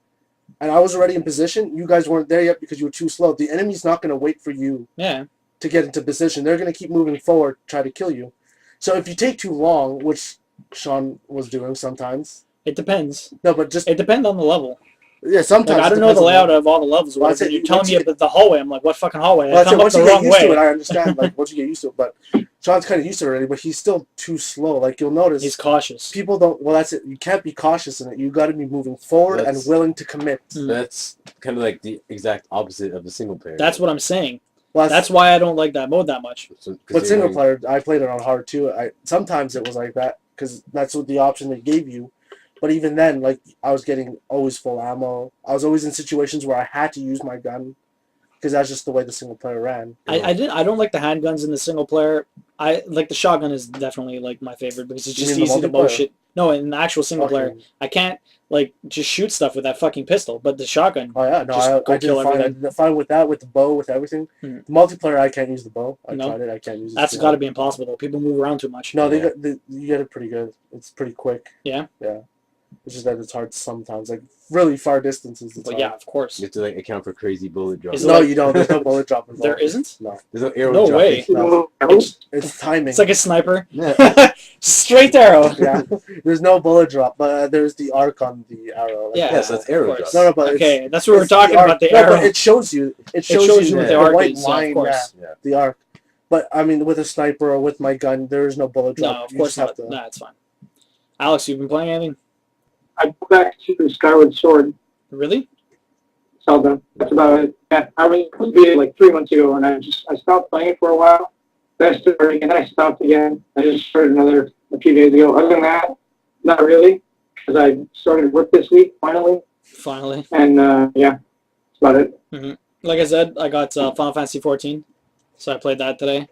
and I was already in position, you guys weren't there yet because you were too slow. The enemy's not going to wait for you yeah. to get into position. They're going to keep moving forward, try to kill you. So if you take too long, which Sean was doing sometimes. It depends. No, but just It depends on the level. yeah, sometimes Like, I it don't know depends the on layout of all the levels. Well, I'd Whatever. say You're telling once me you about the hallway. I'm like, what fucking hallway? I Well, I said come up once the you get wrong used to way. it, I understand. Like once you get used to it, but Sean's kind of used to it already. But he's still too slow. Like you'll notice, He's cautious. people don't. Well, that's it. You can't be cautious in it. You got to be moving forward That's- and willing to commit. Mm. That's kind of like the exact opposite of the single player. That's what I'm saying. Well, That's why I don't like that mode that much. So, 'cause but you're single going- player, I played it on hard too. Sometimes it was like that because that's what the option they gave you. But even then, like I was getting always full ammo. I was always in situations where I had to use my gun because that's just the way the single player ran. I don't like the handguns in the single player. I like the shotgun is definitely like my favorite because it's You just mean the easy to mow multiplayer? shit. No, in the actual single Okay. player, I can't like just shoot stuff with that fucking pistol. But the shotgun, Oh yeah, no, Just go I did kill fine. I everything. did fine with that, with the bow, with everything. Hmm. The multiplayer, I can't use the bow. I No? tried it. I can't use it. that's too got to hard. be impossible though. People move around too much. No, Yeah. you get it pretty good. It's pretty quick. Yeah? Yeah. It's just that it's hard sometimes, like really far distances. It's But hard. yeah, of course. You have to like account for crazy bullet drops. Is it No, like- you don't. There's no bullet drop involved. There isn't? No, There's no arrow No dropping. way. No. It's, it's timing. it's like a sniper. Yeah. Straight arrow. Yeah, there's no bullet drop, but there's the arc on the arrow. Like, Yeah. Yes, that's arrow of course. drops. No, no, but Okay, that's what we're it's the talking arc. about. The No, arrow. but it shows you. It shows, shows you you what the the arc white is, yeah, of line. course. Yeah, the arc. But I mean, with a sniper or with my gun, there is no bullet drop. No, of You course just have not. to. Nah, it's fine. Alex, you've been playing anything? I go back to Skyward Sword. Really? Zelda. That's about it. Yeah, I mean, it was like 3 months ago, and I stopped playing for a while. Then I started again, then I stopped again. I just started another a few days ago. Other than that, not really, because I started work this week finally, Finally. and yeah, that's about it. Like I said, I got Final Fantasy XIV, so I played that today.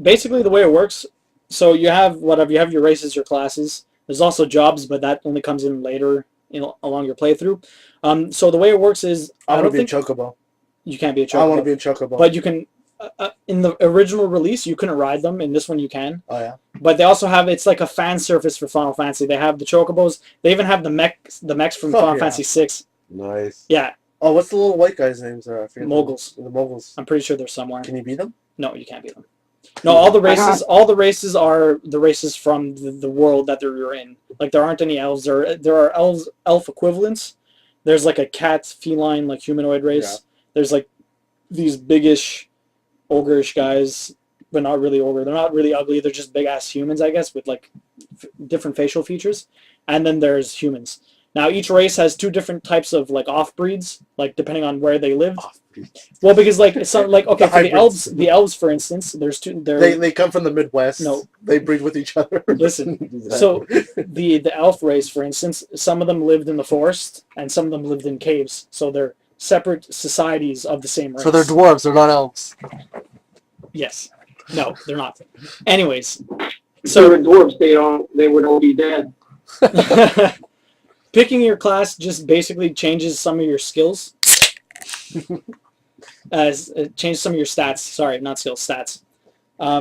Basically, the way it works, so you have whatever, you have your races, your classes. There's also jobs, but that only comes in later along your playthrough. So the way it works is, I I want don't to be a think chocobo. you can't be a I want chocobo, to be a chocobo. but you can. In the original release, you couldn't ride them. In this one, you can. Oh yeah. But they also have, it's like a fan service for Final Fantasy. They have the chocobos. They even have the mechs from Oh, Final yeah. Fantasy VI. Nice. Yeah, Oh, what's the little white guy's names there? I forget. Moguls. The moguls. I'm pretty sure they're somewhere. Can you beat them? No, you can't beat them. No, all the races are the races from the world that they're in. Like, there aren't any elves. There are elf equivalents. There's like a cat, feline, like humanoid race. Yeah. There's like these biggish, ogreish guys, but not really ogre. They're not really ugly. They're just big ass humans, I guess, with like different facial features. And then there's humans. Now each race has two different types of like off breeds, like depending on where they live. Well, because like it's not like, okay, The for hybrids. the elves for instance, there's two. They come from the Midwest. No. They breed with each other. Listen, so the elf race, for instance, some of them lived in the forest and some of them lived in caves. So they're separate societies of the same race. So they're dwarves. They're not elves. Yes. No, they're not. Anyways, So the dwarves, they would all be dead. picking your class just basically changes some of your skills. It changes some of your stats. Sorry, not skills, stats.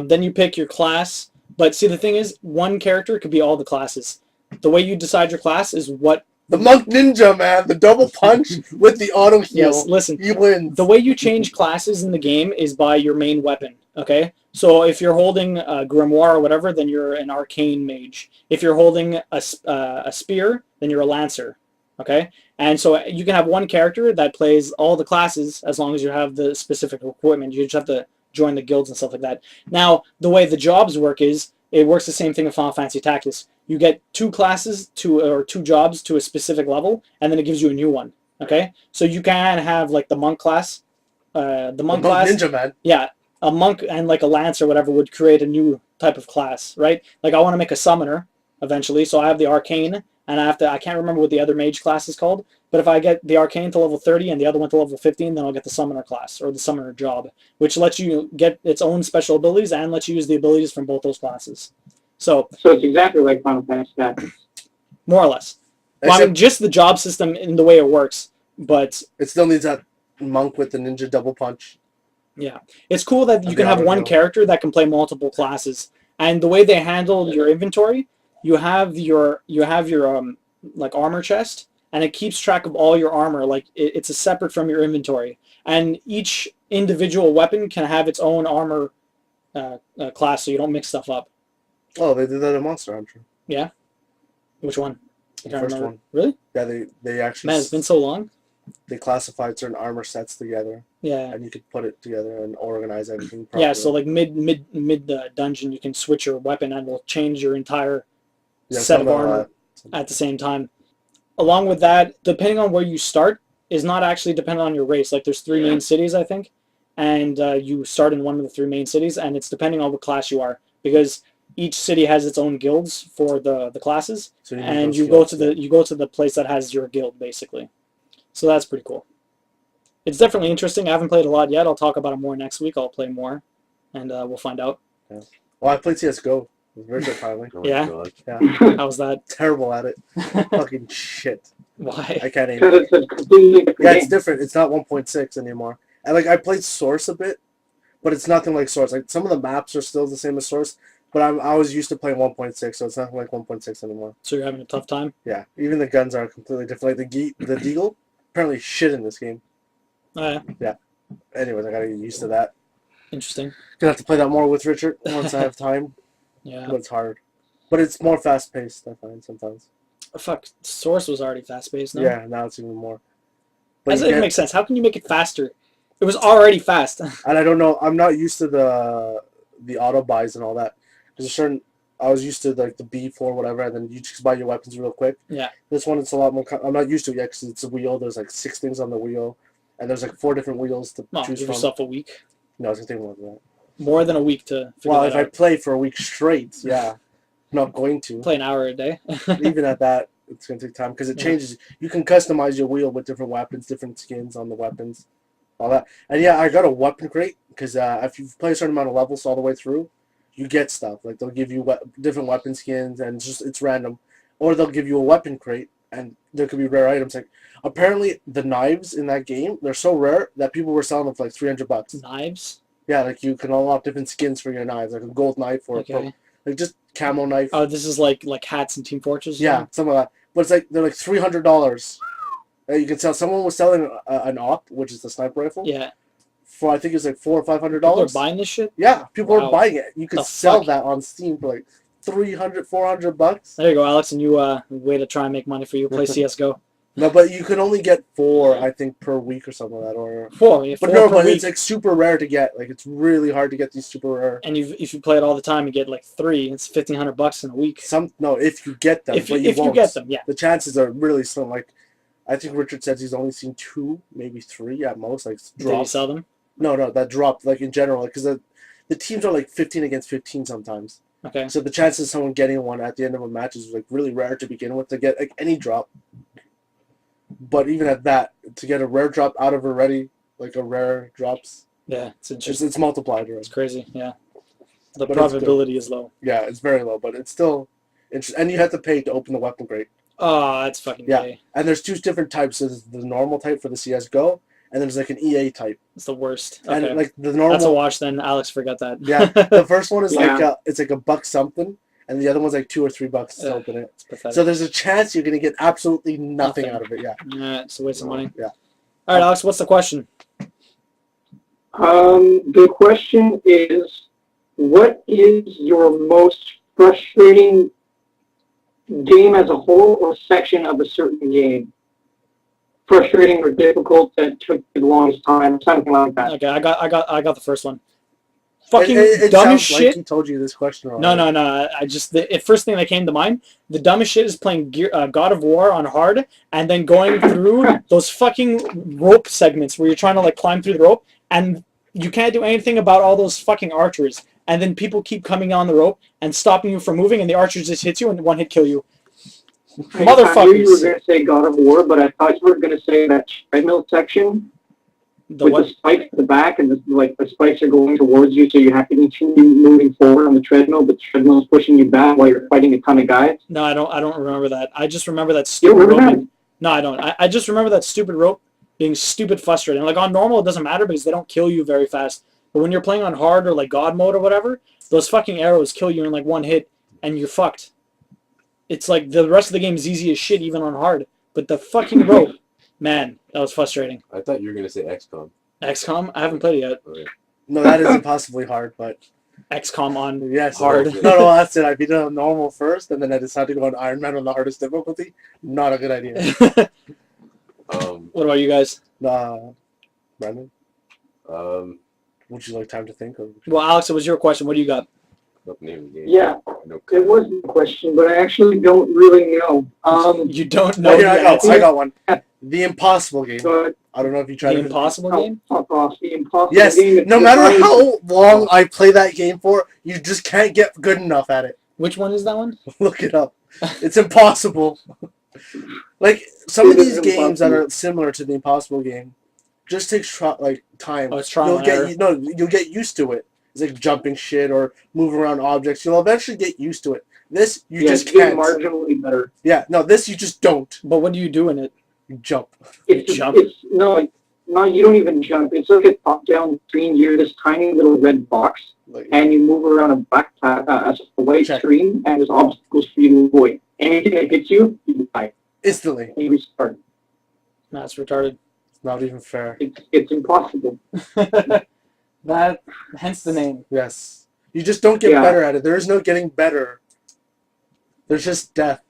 Then you pick your class. But see, the thing is, one character could be all the classes. The way you decide your class is what... The monk ninja, man. The double punch with the auto heal. Yes, listen. He wins. The way you change classes in the game is by your main weapon, okay? So if you're holding a grimoire or whatever, then you're an arcane mage. If you're holding a spear, then you're a lancer, okay? And so you can have one character that plays all the classes as long as you have the specific equipment. You just have to join the guilds and stuff like that. Now, the way the jobs work is, it works the same thing in Final Fantasy Tactics. You get two classes or two jobs to a specific level, and then it gives you a new one, okay? So you can have, like, the monk class. The monk class... ninja, man. Yeah, a monk and, like, a lance or whatever would create a new type of class, right? Like, I want to make a summoner eventually, so I have the arcane, and I can't remember what the other mage class is called, but if I get the arcane to level 30 and the other one to level 15, then I'll get the summoner class, or the summoner job, which lets you get its own special abilities and lets you use the abilities from both those classes. So it's exactly like Final Fantasy Tactics. more or less. Well, I mean, just the job system in the way it works, but... It still needs that monk with the ninja double punch. Yeah. It's cool that you And can the have auto one heal. character that can play multiple classes. And the way they handle your inventory, you have your like armor chest, and it keeps track of all your armor. Like it's a separate from your inventory. And each individual weapon can have its own armor class, so you don't mix stuff up. Oh, they did that in Monster Hunter. Yeah? Which one? I The can't first remember. one. Really? Yeah, they actually Man, it's been so long. they classified certain armor sets together, Yeah. and you could put it together and organize everything properly. Yeah, so like mid dungeon, you can switch your weapon and it'll change your entire Yeah, set of something like armor at the same time. Along with that, depending on where you start is not actually dependent on your race. Like there's 3 main cities, I think, and you start in one of the 3 main cities, and it's depending on what class you are, because each city has its own guilds for the classes, So need and those you go skills. to the place that has your guild basically. So that's pretty cool. It's definitely interesting. I haven't played a lot yet. I'll talk about it more next week. I'll play more, and we'll find out. Yeah. Well, I played CS:GO with Richard finally. Oh my Yeah. God. Yeah, How's that? terrible at it. Fucking shit. Why? I can't aim. Because it's a completely different Yeah, it's game. different. It's not 1.6 anymore. And like I played Source a bit, but it's nothing like Source. Like some of the maps are still the same as Source, But I was used to playing 1.6, so it's nothing like 1.6 anymore. So you're having a tough time? Yeah, even the guns are completely different. Like the Deagle, apparently shit in this game. Oh, yeah. Anyways, I gotta get used to that. Interesting. Gonna have to play that more with Richard once I have time. Yeah. But it's hard. But it's more fast paced, I find sometimes. Fuck, Source was already fast-paced, no? Yeah, now it's even more. But Doesn't you even get- make sense. How can you make it faster? It was already fast. And I don't know. I'm not used to the auto buys and all that. There's a certain. I was used to like the B4 whatever, and then you just buy your weapons real quick. Yeah. This one it's a lot more. I'm not used to it yet because it's a wheel. There's like 6 things on the wheel, and there's like 4 different wheels to No, choose give from. yourself a week. No, it's gonna take more than that. More than a week to figure Well, that if I out. play for a week straight, yeah, I'm not going to. Play an hour a day. Even at that, it's gonna take time because it Yeah. changes. You can customize your wheel with different weapons, different skins on the weapons, all that. And yeah, I got a weapon crate because if you play a certain amount of levels all the way through, you get stuff like they'll give you different weapon skins and it's random, or they'll give you a weapon crate and there could be rare items. Like apparently the knives in that game they're so rare that people were selling them for like $300. Knives? Yeah, like you can unlock different skins for your knives, like a gold knife or Okay. like just camo knife. Oh, this is like hats in Team Fortress? Yeah, some of that. But it's like they're like $300. You can sell. Someone was selling an Oct, which is the sniper rifle, Yeah. for I think it's like $400 or $500. People are buying this shit? Yeah, people Wow. are buying it. You could The sell fuck? that on Steam for like $300-$400. There you go, Alex, and you way to try and make money for you. Play CS:GO. No, but you can only get 4, I think, per week or something like that. Or Whoa, yeah, but 4 no, per but week. it's like super rare to get. Like it's really hard to get these super rare. And if you play it all the time, you get like 3. It's $1,500 in a week. If you get them, If but you won't. get them, yeah. The chances are really slim. Like I think Richard says he's only seen 2, maybe 3 at most. Like Did you drops. sell them? No, that dropped like in general because the teams are like 15 against 15 sometimes. Okay. So the chances of someone getting one at the end of a match is like really rare to begin with to get like any drop. But even at that, to get a rare drop out of already like a rare drops, Yeah, it's interesting. it's multiplied. Right? It's crazy, yeah. The But it's probability is low. Yeah, it's very low, but it's still interesting. And you have to pay to open the weapon crate. Oh, that's fucking Yeah. gay. And there's 2 different types. There's the normal type for the CS:GO, and there's like an EA type. It's the worst. Okay. And like the That's a normal, watch then. Alex, forgot that. yeah, the first one is Yeah. like it's like $1 something, and the other one's like $2 or $3 to Ugh. open it. It's pathetic. So there's a chance you're gonna get absolutely nothing Nothing. out of it. Yeah. Yeah, it's a waste of money. Yeah. All right, Alex, what's the question? The question is, what is your most frustrating game as a whole or section of a certain game? Frustrating or difficult that took the longest time, something like that. Okay, I got the first one. Fucking It dumb as sounds shit. like he told you this question already. No. I just the first thing that came to mind. The dumbest shit is playing God of War on hard and then going through those fucking rope segments where you're trying to like climb through the rope and you can't do anything about all those fucking archers. And then people keep coming on the rope and stopping you from moving, and the archers just hit you and one hit kill you. I knew you were Motherfuckers. going to say God of War, but I thought you were going to say that treadmill section The with what? the spikes at the back, and the spikes are going towards you, so you have to continue moving forward on the treadmill, but the treadmill is pushing you back while you're fighting a ton of guys. No, I don't remember that. I just remember that You stupid don't remember rope. that? No, I don't. I just remember that stupid rope being stupid frustrating. Like on normal, it doesn't matter because they don't kill you very fast. But when you're playing on hard or like God mode or whatever, those fucking arrows kill you in like one hit, and you're fucked. It's like the rest of the game is easy as shit even on hard. But the fucking rope, man, that was frustrating. I thought you were gonna say XCOM. XCOM, I haven't played it yet. Okay. No, that is impossibly hard, but XCOM on yes. hard. No, that's it. I beat it on normal first, and then I decided to go on Iron Man on the hardest difficulty. Not a good idea. What about you guys? Brandon, Um, would you like time to think? Or... Well, Alex, it was your question. What do you got? what name of the game? Yeah, No, it was a question, but I actually don't really know. You don't know Oh, the yeah, answer? I got one. The Impossible game. But I don't know if you tried The it. Impossible oh, game? fuck off, the impossible Yes, game. no matter how long I play that game for, you just can't get good enough at it. Which one is that one? Look it up. It's impossible. Like some of It these is games that impossible. are similar to the Impossible game, just takes time. Oh, it's trial You'll and get error. you'll get used to it. It's like jumping shit or moving around objects. You'll eventually get used to it. This you Yeah, just it's getting can't. marginally better. Yeah, no, this you just don't. But what do you do in it? You jump. It's Jump. It's no, like, No, you don't even jump. It's like a top-down screen. You're this tiny little red box, Like, and you move around a white Check. screen, and there's obstacles for you to avoid. Anything that hits you, you die. instantly. You restart. That's retarded. Not even fair. It's impossible. That, hence the name. Yes. You just don't get Yeah. better at it. There is no getting better. There's just death.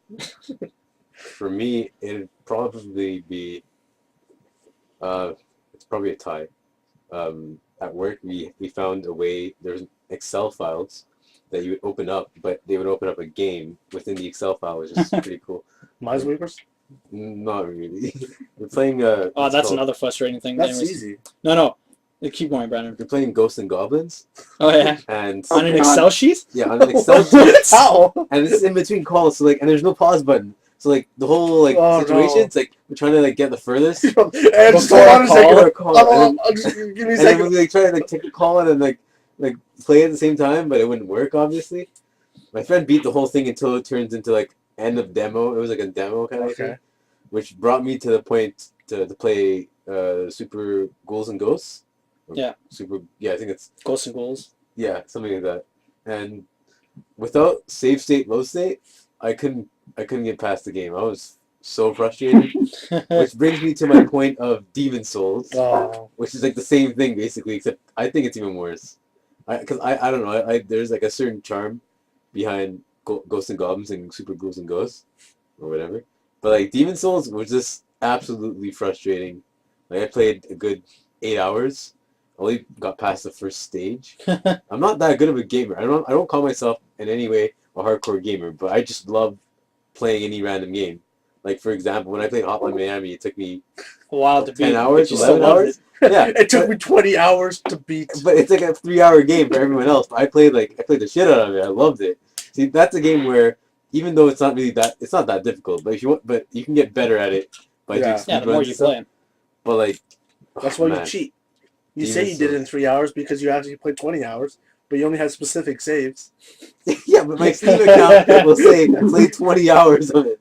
For me, it'd probably be. It's probably a tie. At work, we found a way. There's Excel files that you would open up, but they would open up a game within the Excel file, which is pretty cool. Minesweepers? Not really. We're playing. Oh, what's that's called- another frustrating thing. That's Anyways. easy. No. Keep going, Brandon. We're playing Ghosts and Goblins, Oh, yeah. and On an God. Excel sheet? yeah, on an Excel sheet, How? and this is in between calls, so like, and there's no pause button. So like the whole like Oh, situation, no. it's like we're trying to like get the furthest. And just Before hold on a a call, second. or a call, and then- Just give me a And then second. we like try to like take a call and then like play at the same time, but it wouldn't work obviously. My friend beat the whole thing until it turns into like end of demo. It was like a demo kind of Okay. thing, which brought me to the point to play Super Ghouls and Ghosts. Or Yeah. I think it's Ghosts and Ghouls. something like that. And without save state, load state, I couldn't get past the game. I was so frustrated. Which brings me to my point of Demon Souls. Oh. Which is like the same thing basically, except I think it's even worse. Because I don't know, I there's like a certain charm behind Ghosts and Goblins and Super Ghouls and Ghosts, or whatever. But like Demon Souls was just absolutely frustrating. Like I played a good 8 hours, only got past the first stage. I'm not that good of a gamer. I don't call myself in any way a hardcore gamer, but I just love playing any random game. Like for example, when I played Hotline Miami, it took me A while to 10 beat. hours, but you still 11 loved hours. Yeah, It took me 20 hours to beat. but it's like a 3-hour game for everyone else. But I played the shit out of it. I loved it. See, that's a game where even though it's not that difficult, but you can get better at it by Yeah. doing Yeah, the more speedruns you and stuff. play. But like, That's oh, why man. you cheat. You Demon say you did it Souls. in 3 hours because you actually played 20 hours, but you only had specific saves. Yeah, but my Steam account will say I played 20 hours of it.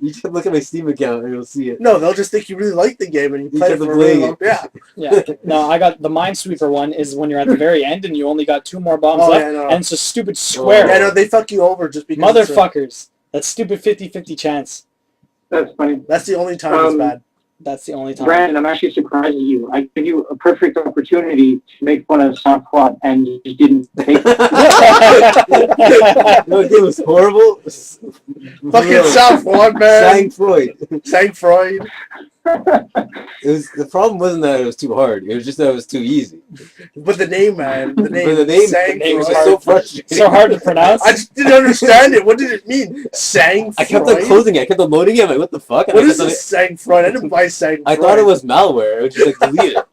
You can look at my Steam account and you'll see it. No, they'll just think you really like the game and you You play it kept for a really playing long. Yeah. Yeah. No, I got the Minesweeper one is when you're at the very end and you only got 2 more bombs Oh, left, yeah, no. and it's a stupid square. Yeah, no, they fuck you over just because. it's a- Motherfuckers. That stupid 50-50 chance. That's funny. That's the only time it's bad. That's the only time. Brandon, I'm actually surprised at you. I give you a perfect opportunity to make fun of SoundCloud, and you just didn't take it. No, it was horrible. Fucking South One, man. Sang Freud. Sang Freud. The problem wasn't that it was too hard. It was just that it was too easy. But the name, man. The name. But the name Sang was Freud. just so frustrating. So hard to pronounce. I just didn't understand it. What did it mean? Sang Freud? I kept on closing it. I kept on loading it. I'm like, what the fuck? And What I is kept on- this Sang Freud? I didn't buy Sang Freud. I thought it was malware. I would just like delete it.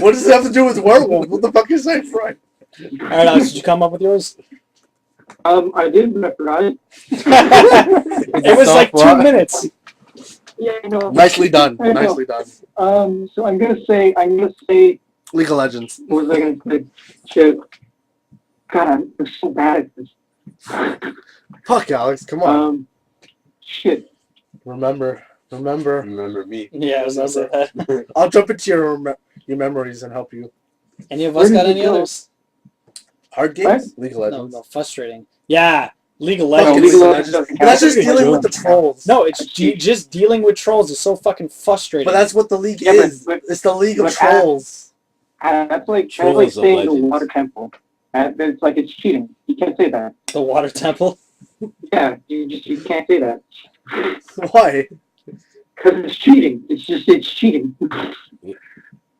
What does it have to do with werewolf? What the fuck is Sang Freud? All right, Alex, did you come up with yours? I did, but I forgot it. It was like 2 minutes. Yeah, I know. Nicely done. I know. Nicely done. So I'm gonna say, League of Legends. what was I gonna say? Shit. God, I'm so bad at this. Fuck, Alex. Come on. Shit. Remember. Remember me. Yeah, I was gonna say that. I'll jump into your memories and help you. Any of us Where got did any you go? others? Hard games? League of No, Legends. no, frustrating. Yeah, League of Fucking Legends. League of League of Legends doesn't Legends. But that's just count. dealing with the trolls. No, it's just dealing with trolls is so fucking frustrating. But that's what the league Yeah, is. but- It's the League of but- Trolls. That's like Trolls of saying the Legends. water temple. It's like it's cheating. You can't say that. the Water Temple. Yeah, you can't say that Why? because it's cheating. It's cheating.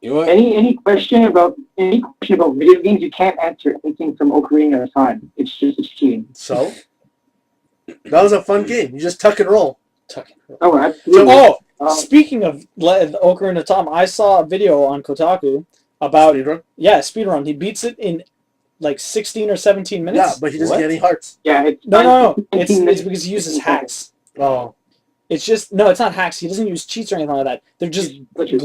You know what? Any question about video games, you can't answer anything from Ocarina of Time. It's cheating. So? That was a fun game. You just tuck and roll. Oh, absolutely. Oh, Um, speaking of Ocarina of Time, I saw a video on Kotaku about speedrun. He beats it in like 16 or 17 minutes. Yeah, but he doesn't What? get any hearts. yeah, it's No. It's 19 minutes. because he uses hacks. Oh. It's just no, it's not hacks. He doesn't use cheats or anything like that. They're just Glitches.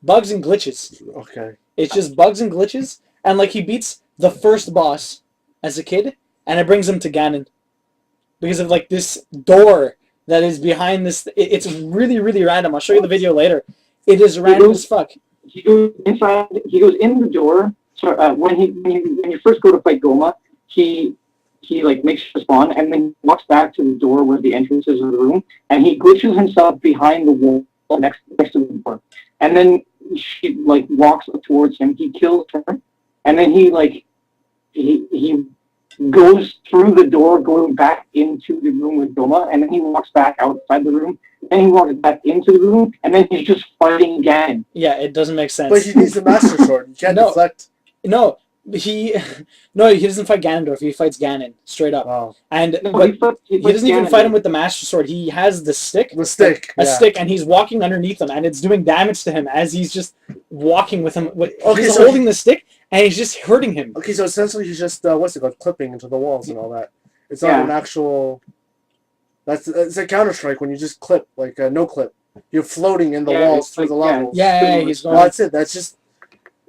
bugs and glitches. Okay. It's just bugs and glitches, and like he beats the first boss as a kid, and it brings him to Ganon because of like this door that is behind this. It's really really random. I'll show you the video later. It is random as fuck. He goes inside. He goes in the door. So when you first go to fight Goma, he like makes a spawn and then walks back to the door where the entrance is of the room, and he glitches himself behind the wall next to the door, and then she like walks up towards him. He kills her, and then he goes through the door, going back into the room with Goma, and then he walks back outside the room, and he walks back into the room, and then he's just fighting Ganon. Yeah, it doesn't make sense. But he needs the Master Sword. You can't deflect. No, he doesn't fight Ganondorf. He fights Ganon straight up. Oh. And No, but he doesn't even Ganon. fight him with the Master Sword. He has the stick. The stick. A stick, and he's walking underneath him, and it's doing damage to him as he's just walking with him. He's holding the stick, and he's just hurting him. Okay, so essentially he's just clipping into the walls and all that. It's not an actual. It's a Counter-Strike when you just clip, like a no clip. You're floating in the walls through the level. Yeah, he's going. Well, that's it. That's just.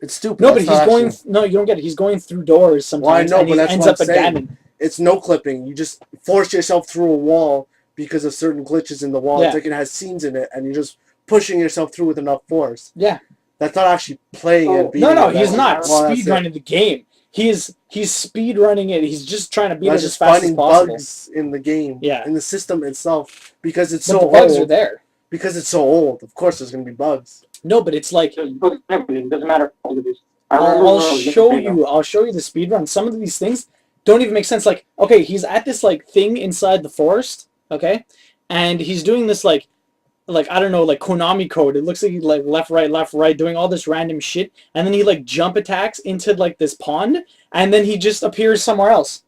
It's stupid. No, but he's going. No, you don't get it. He's going through doors sometimes, Well, I know, and he but that's ends what up I'm at saying. Ganon. It's no clipping. You just force yourself through a wall because of certain glitches in the wall. Yeah. It's like it has scenes in it, and you're just pushing yourself through with enough force. Yeah. That's not actually playing and beating. No, it. he's not Well, that's speedrunning the game. He's speedrunning it. He's just trying to beat That's it as just fast as finding possible. bugs in the game. Yeah. In the system itself, because it's But so the bugs old. are there. Because it's so old. Of course, there's gonna be bugs. No, but it's like There's bugs and everything. Doesn't matter how old it is. I'll show you the speed run. Some of these things don't even make sense. Like, okay, he's at this like thing inside the forest, okay, and he's doing this like I don't know, like Konami code. It looks like he's like left, right, doing all this random shit, and then he like jump attacks into like this pond, and then he just appears somewhere else.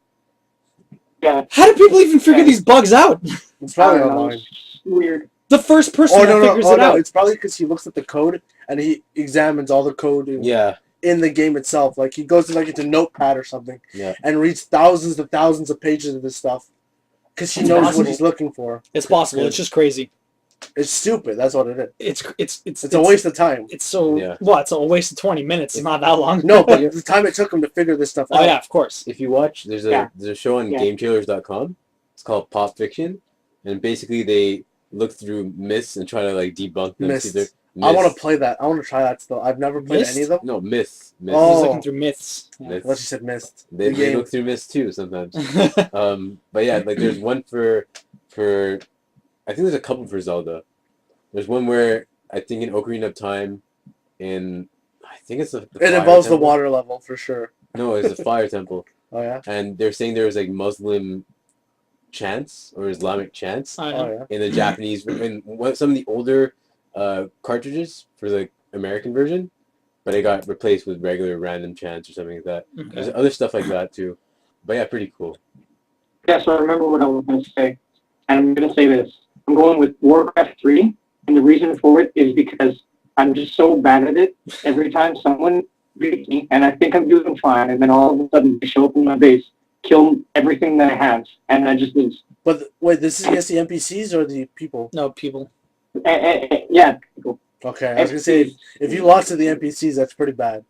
Yeah. How do people even figure these bugs out? It's probably I don't know, online. it's weird. The first person that figures it out. It's probably because he looks at the code and he examines all the code in the game itself. Like he goes to like into Notepad or something and reads thousands and thousands of pages of this stuff because he knows what he's looking for. It's possible. It's just crazy. It's stupid. That's what it is. It's a waste of time. It's so it's a waste of 20 minutes. It's not that long. No, but the time it took him to figure this stuff out. Oh yeah, of course. If you watch, there's a show on GameTrailers.com. It's called Pop Fiction, and basically they look through myths and try to like debunk them. Myths. I want to play that. I want to try that still. I've never played any of them. No, myths. Oh. He's looking through myths. Unless you said Mist. They look through myths too sometimes. But yeah, like there's one for I think there's a couple for Zelda. There's one where I think in Ocarina of Time, I think it's the it involves the water level for sure. No, it's a fire temple. Oh yeah. And they're saying there was like Muslim chants or Islamic chants in the Japanese in some of the older cartridges for the American version, but it got replaced with regular random chants or something like that. Okay. There's other stuff like that too, but yeah, pretty cool. Yeah, so I remember what I was going to say, and I'm going to say this. I'm going with Warcraft 3, and the reason for it is because I'm just so bad at it. Every time someone beats me, and I think I'm doing fine, and then all of a sudden they show up in my base, kill everything that I have, and I just lose. But wait, this is against the NPCs or the people? No, people. Yeah, people. Okay, I was gonna say if you lost to the NPCs, that's pretty bad.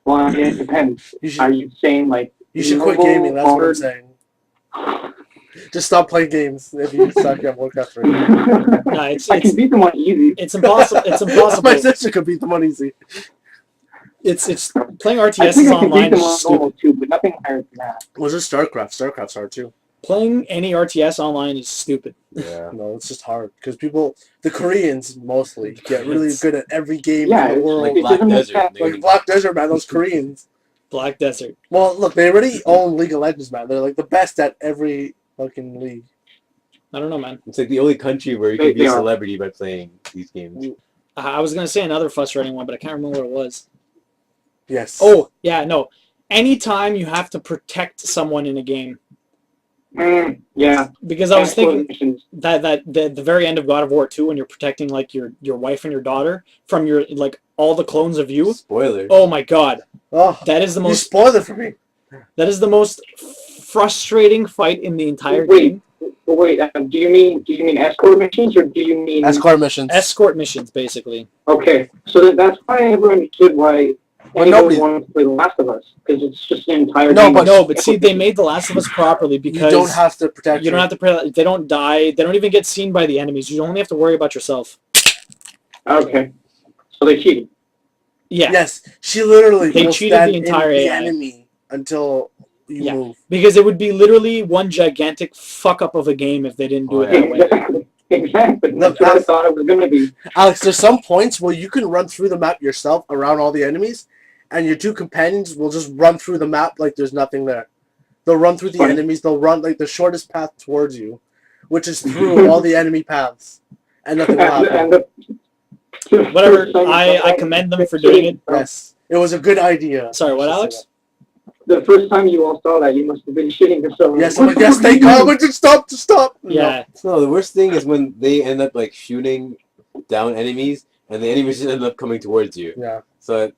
Well, it depends. Are you saying like you should quit gaming? That's what I'm saying. Just stop playing games if you suck at Warcraft 3. No, I can beat them on easy. It's impossible. It's impossible. My sister could beat them on easy. It's playing RTS I think I can online beat them is on stupid. normal too, but nothing higher than that. Well, just StarCraft. StarCraft's hard too. Playing any RTS online is stupid. Yeah. No, it's just hard because the Koreans mostly get really good at every game Yeah, in the world. Like Black Desert. Like Black Desert, man, those Koreans. Black Desert. Well, look, they already own League of Legends, man. They're like the best at every fucking league. I don't know, man. It's like the only country where you can be a celebrity by playing these games. I was gonna say another frustrating one, but I can't remember what it was. Yes. Oh yeah, no. Anytime you have to protect someone in a game. Yeah. Because I was thinking that the very end of God of War 2 when you're protecting like your wife and your daughter from your like all the clones of you. Spoilers. Oh my god. Oh, that is the most. You spoiled it for me. That is the most frustrating fight in the entire game. Wait, do you mean escort missions or do you mean escort missions? Escort missions, basically. Okay, so that's why I never understood why anyone wanted to play The Last of Us, because it's just an entire game. But see, they made The Last of Us properly because you don't have to protect. You don't have to. They don't die. They don't even get seen by the enemies. You only have to worry about yourself. Okay. So they cheated. Yeah, Yes, she literally They will cheated stand the entire in the AI. enemy until you Yeah. move. because it would be literally one gigantic fuck up of a game if they didn't do Oh, it yeah. that way. Exactly. Exactly. Look, That's what I thought it was gonna be. Alex, there's some points where you can run through the map yourself around all the enemies, and your two companions will just run through the map like there's nothing there. They'll run through the Funny. enemies. They'll run like the shortest path towards you, which is through all the enemy paths, and nothing will happen. And the Whatever, I commend them for doing it. Yes, it was a good idea. Sorry, what, Just say Alex? The first time you all saw that, you must have been shitting yourself. that. Yes, I'm like, yes, they commented, stop. Yeah, No, the worst thing is when they end up like shooting down enemies, and the enemies just end up coming towards you. No. Yeah. So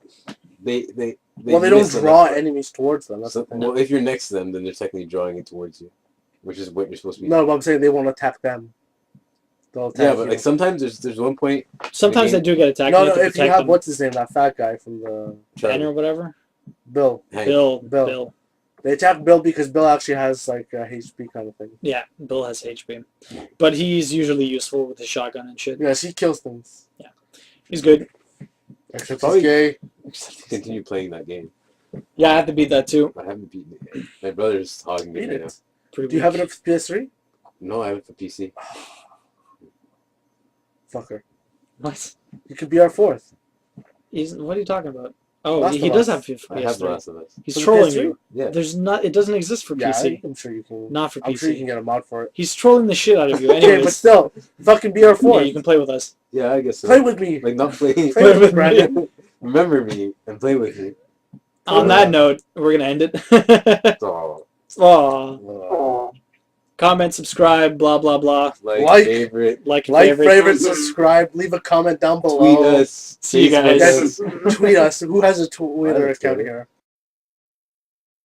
they Well, they don't miss on draw that. enemies towards them. That's So, the thing. well, if you're next to them, then they're technically drawing it towards you, which is what you're supposed to be. No, but I'm saying they won't attack them. They'll attack Yeah, you. but like sometimes there's one point. sometimes they do get attacked. no, you have to if you protect have them. what's his name, that fat guy from the Ben or whatever. Bill. Hank, Bill. They attack Bill because Bill actually has like a HP kind of thing. Yeah, Bill has HP, but he's usually useful with his shotgun and shit. Yes, he kills things. He's good. Except Probably- he's gay. continue playing that game. Yeah, I have to beat that too. I haven't beaten it yet. My brother's hogging me Beat right now. it. Pretty Do you weak. have it up for PS3? No, I have it for PC. Fucker. What? You could be our fourth. What are you talking about? Oh, Last he of does Us. have I have The PS3. Last of Us. He's For the trolling PS3? you. Yeah. There's not. It doesn't exist for Yeah, PC. I'm sure you can. Not for I'm PC. sure you can get a mod for it. He's trolling the shit out of you. Okay, but Anyways, still, fucking be our yeah, fourth. you can play with us. Yeah, I guess so. Play with me. Like not play. Play with me, Brandon. Remember me and play with me. On that note, we're gonna end it. Oh, Aw. Oh, Comment, subscribe, blah blah blah. Like, favorite, Like, Like, favorite. favorite, subscribe, leave a comment down below. tweet us. See you Facebook guys. us. Yes, tweet us. Who has a Twitter I have account Twitter. here?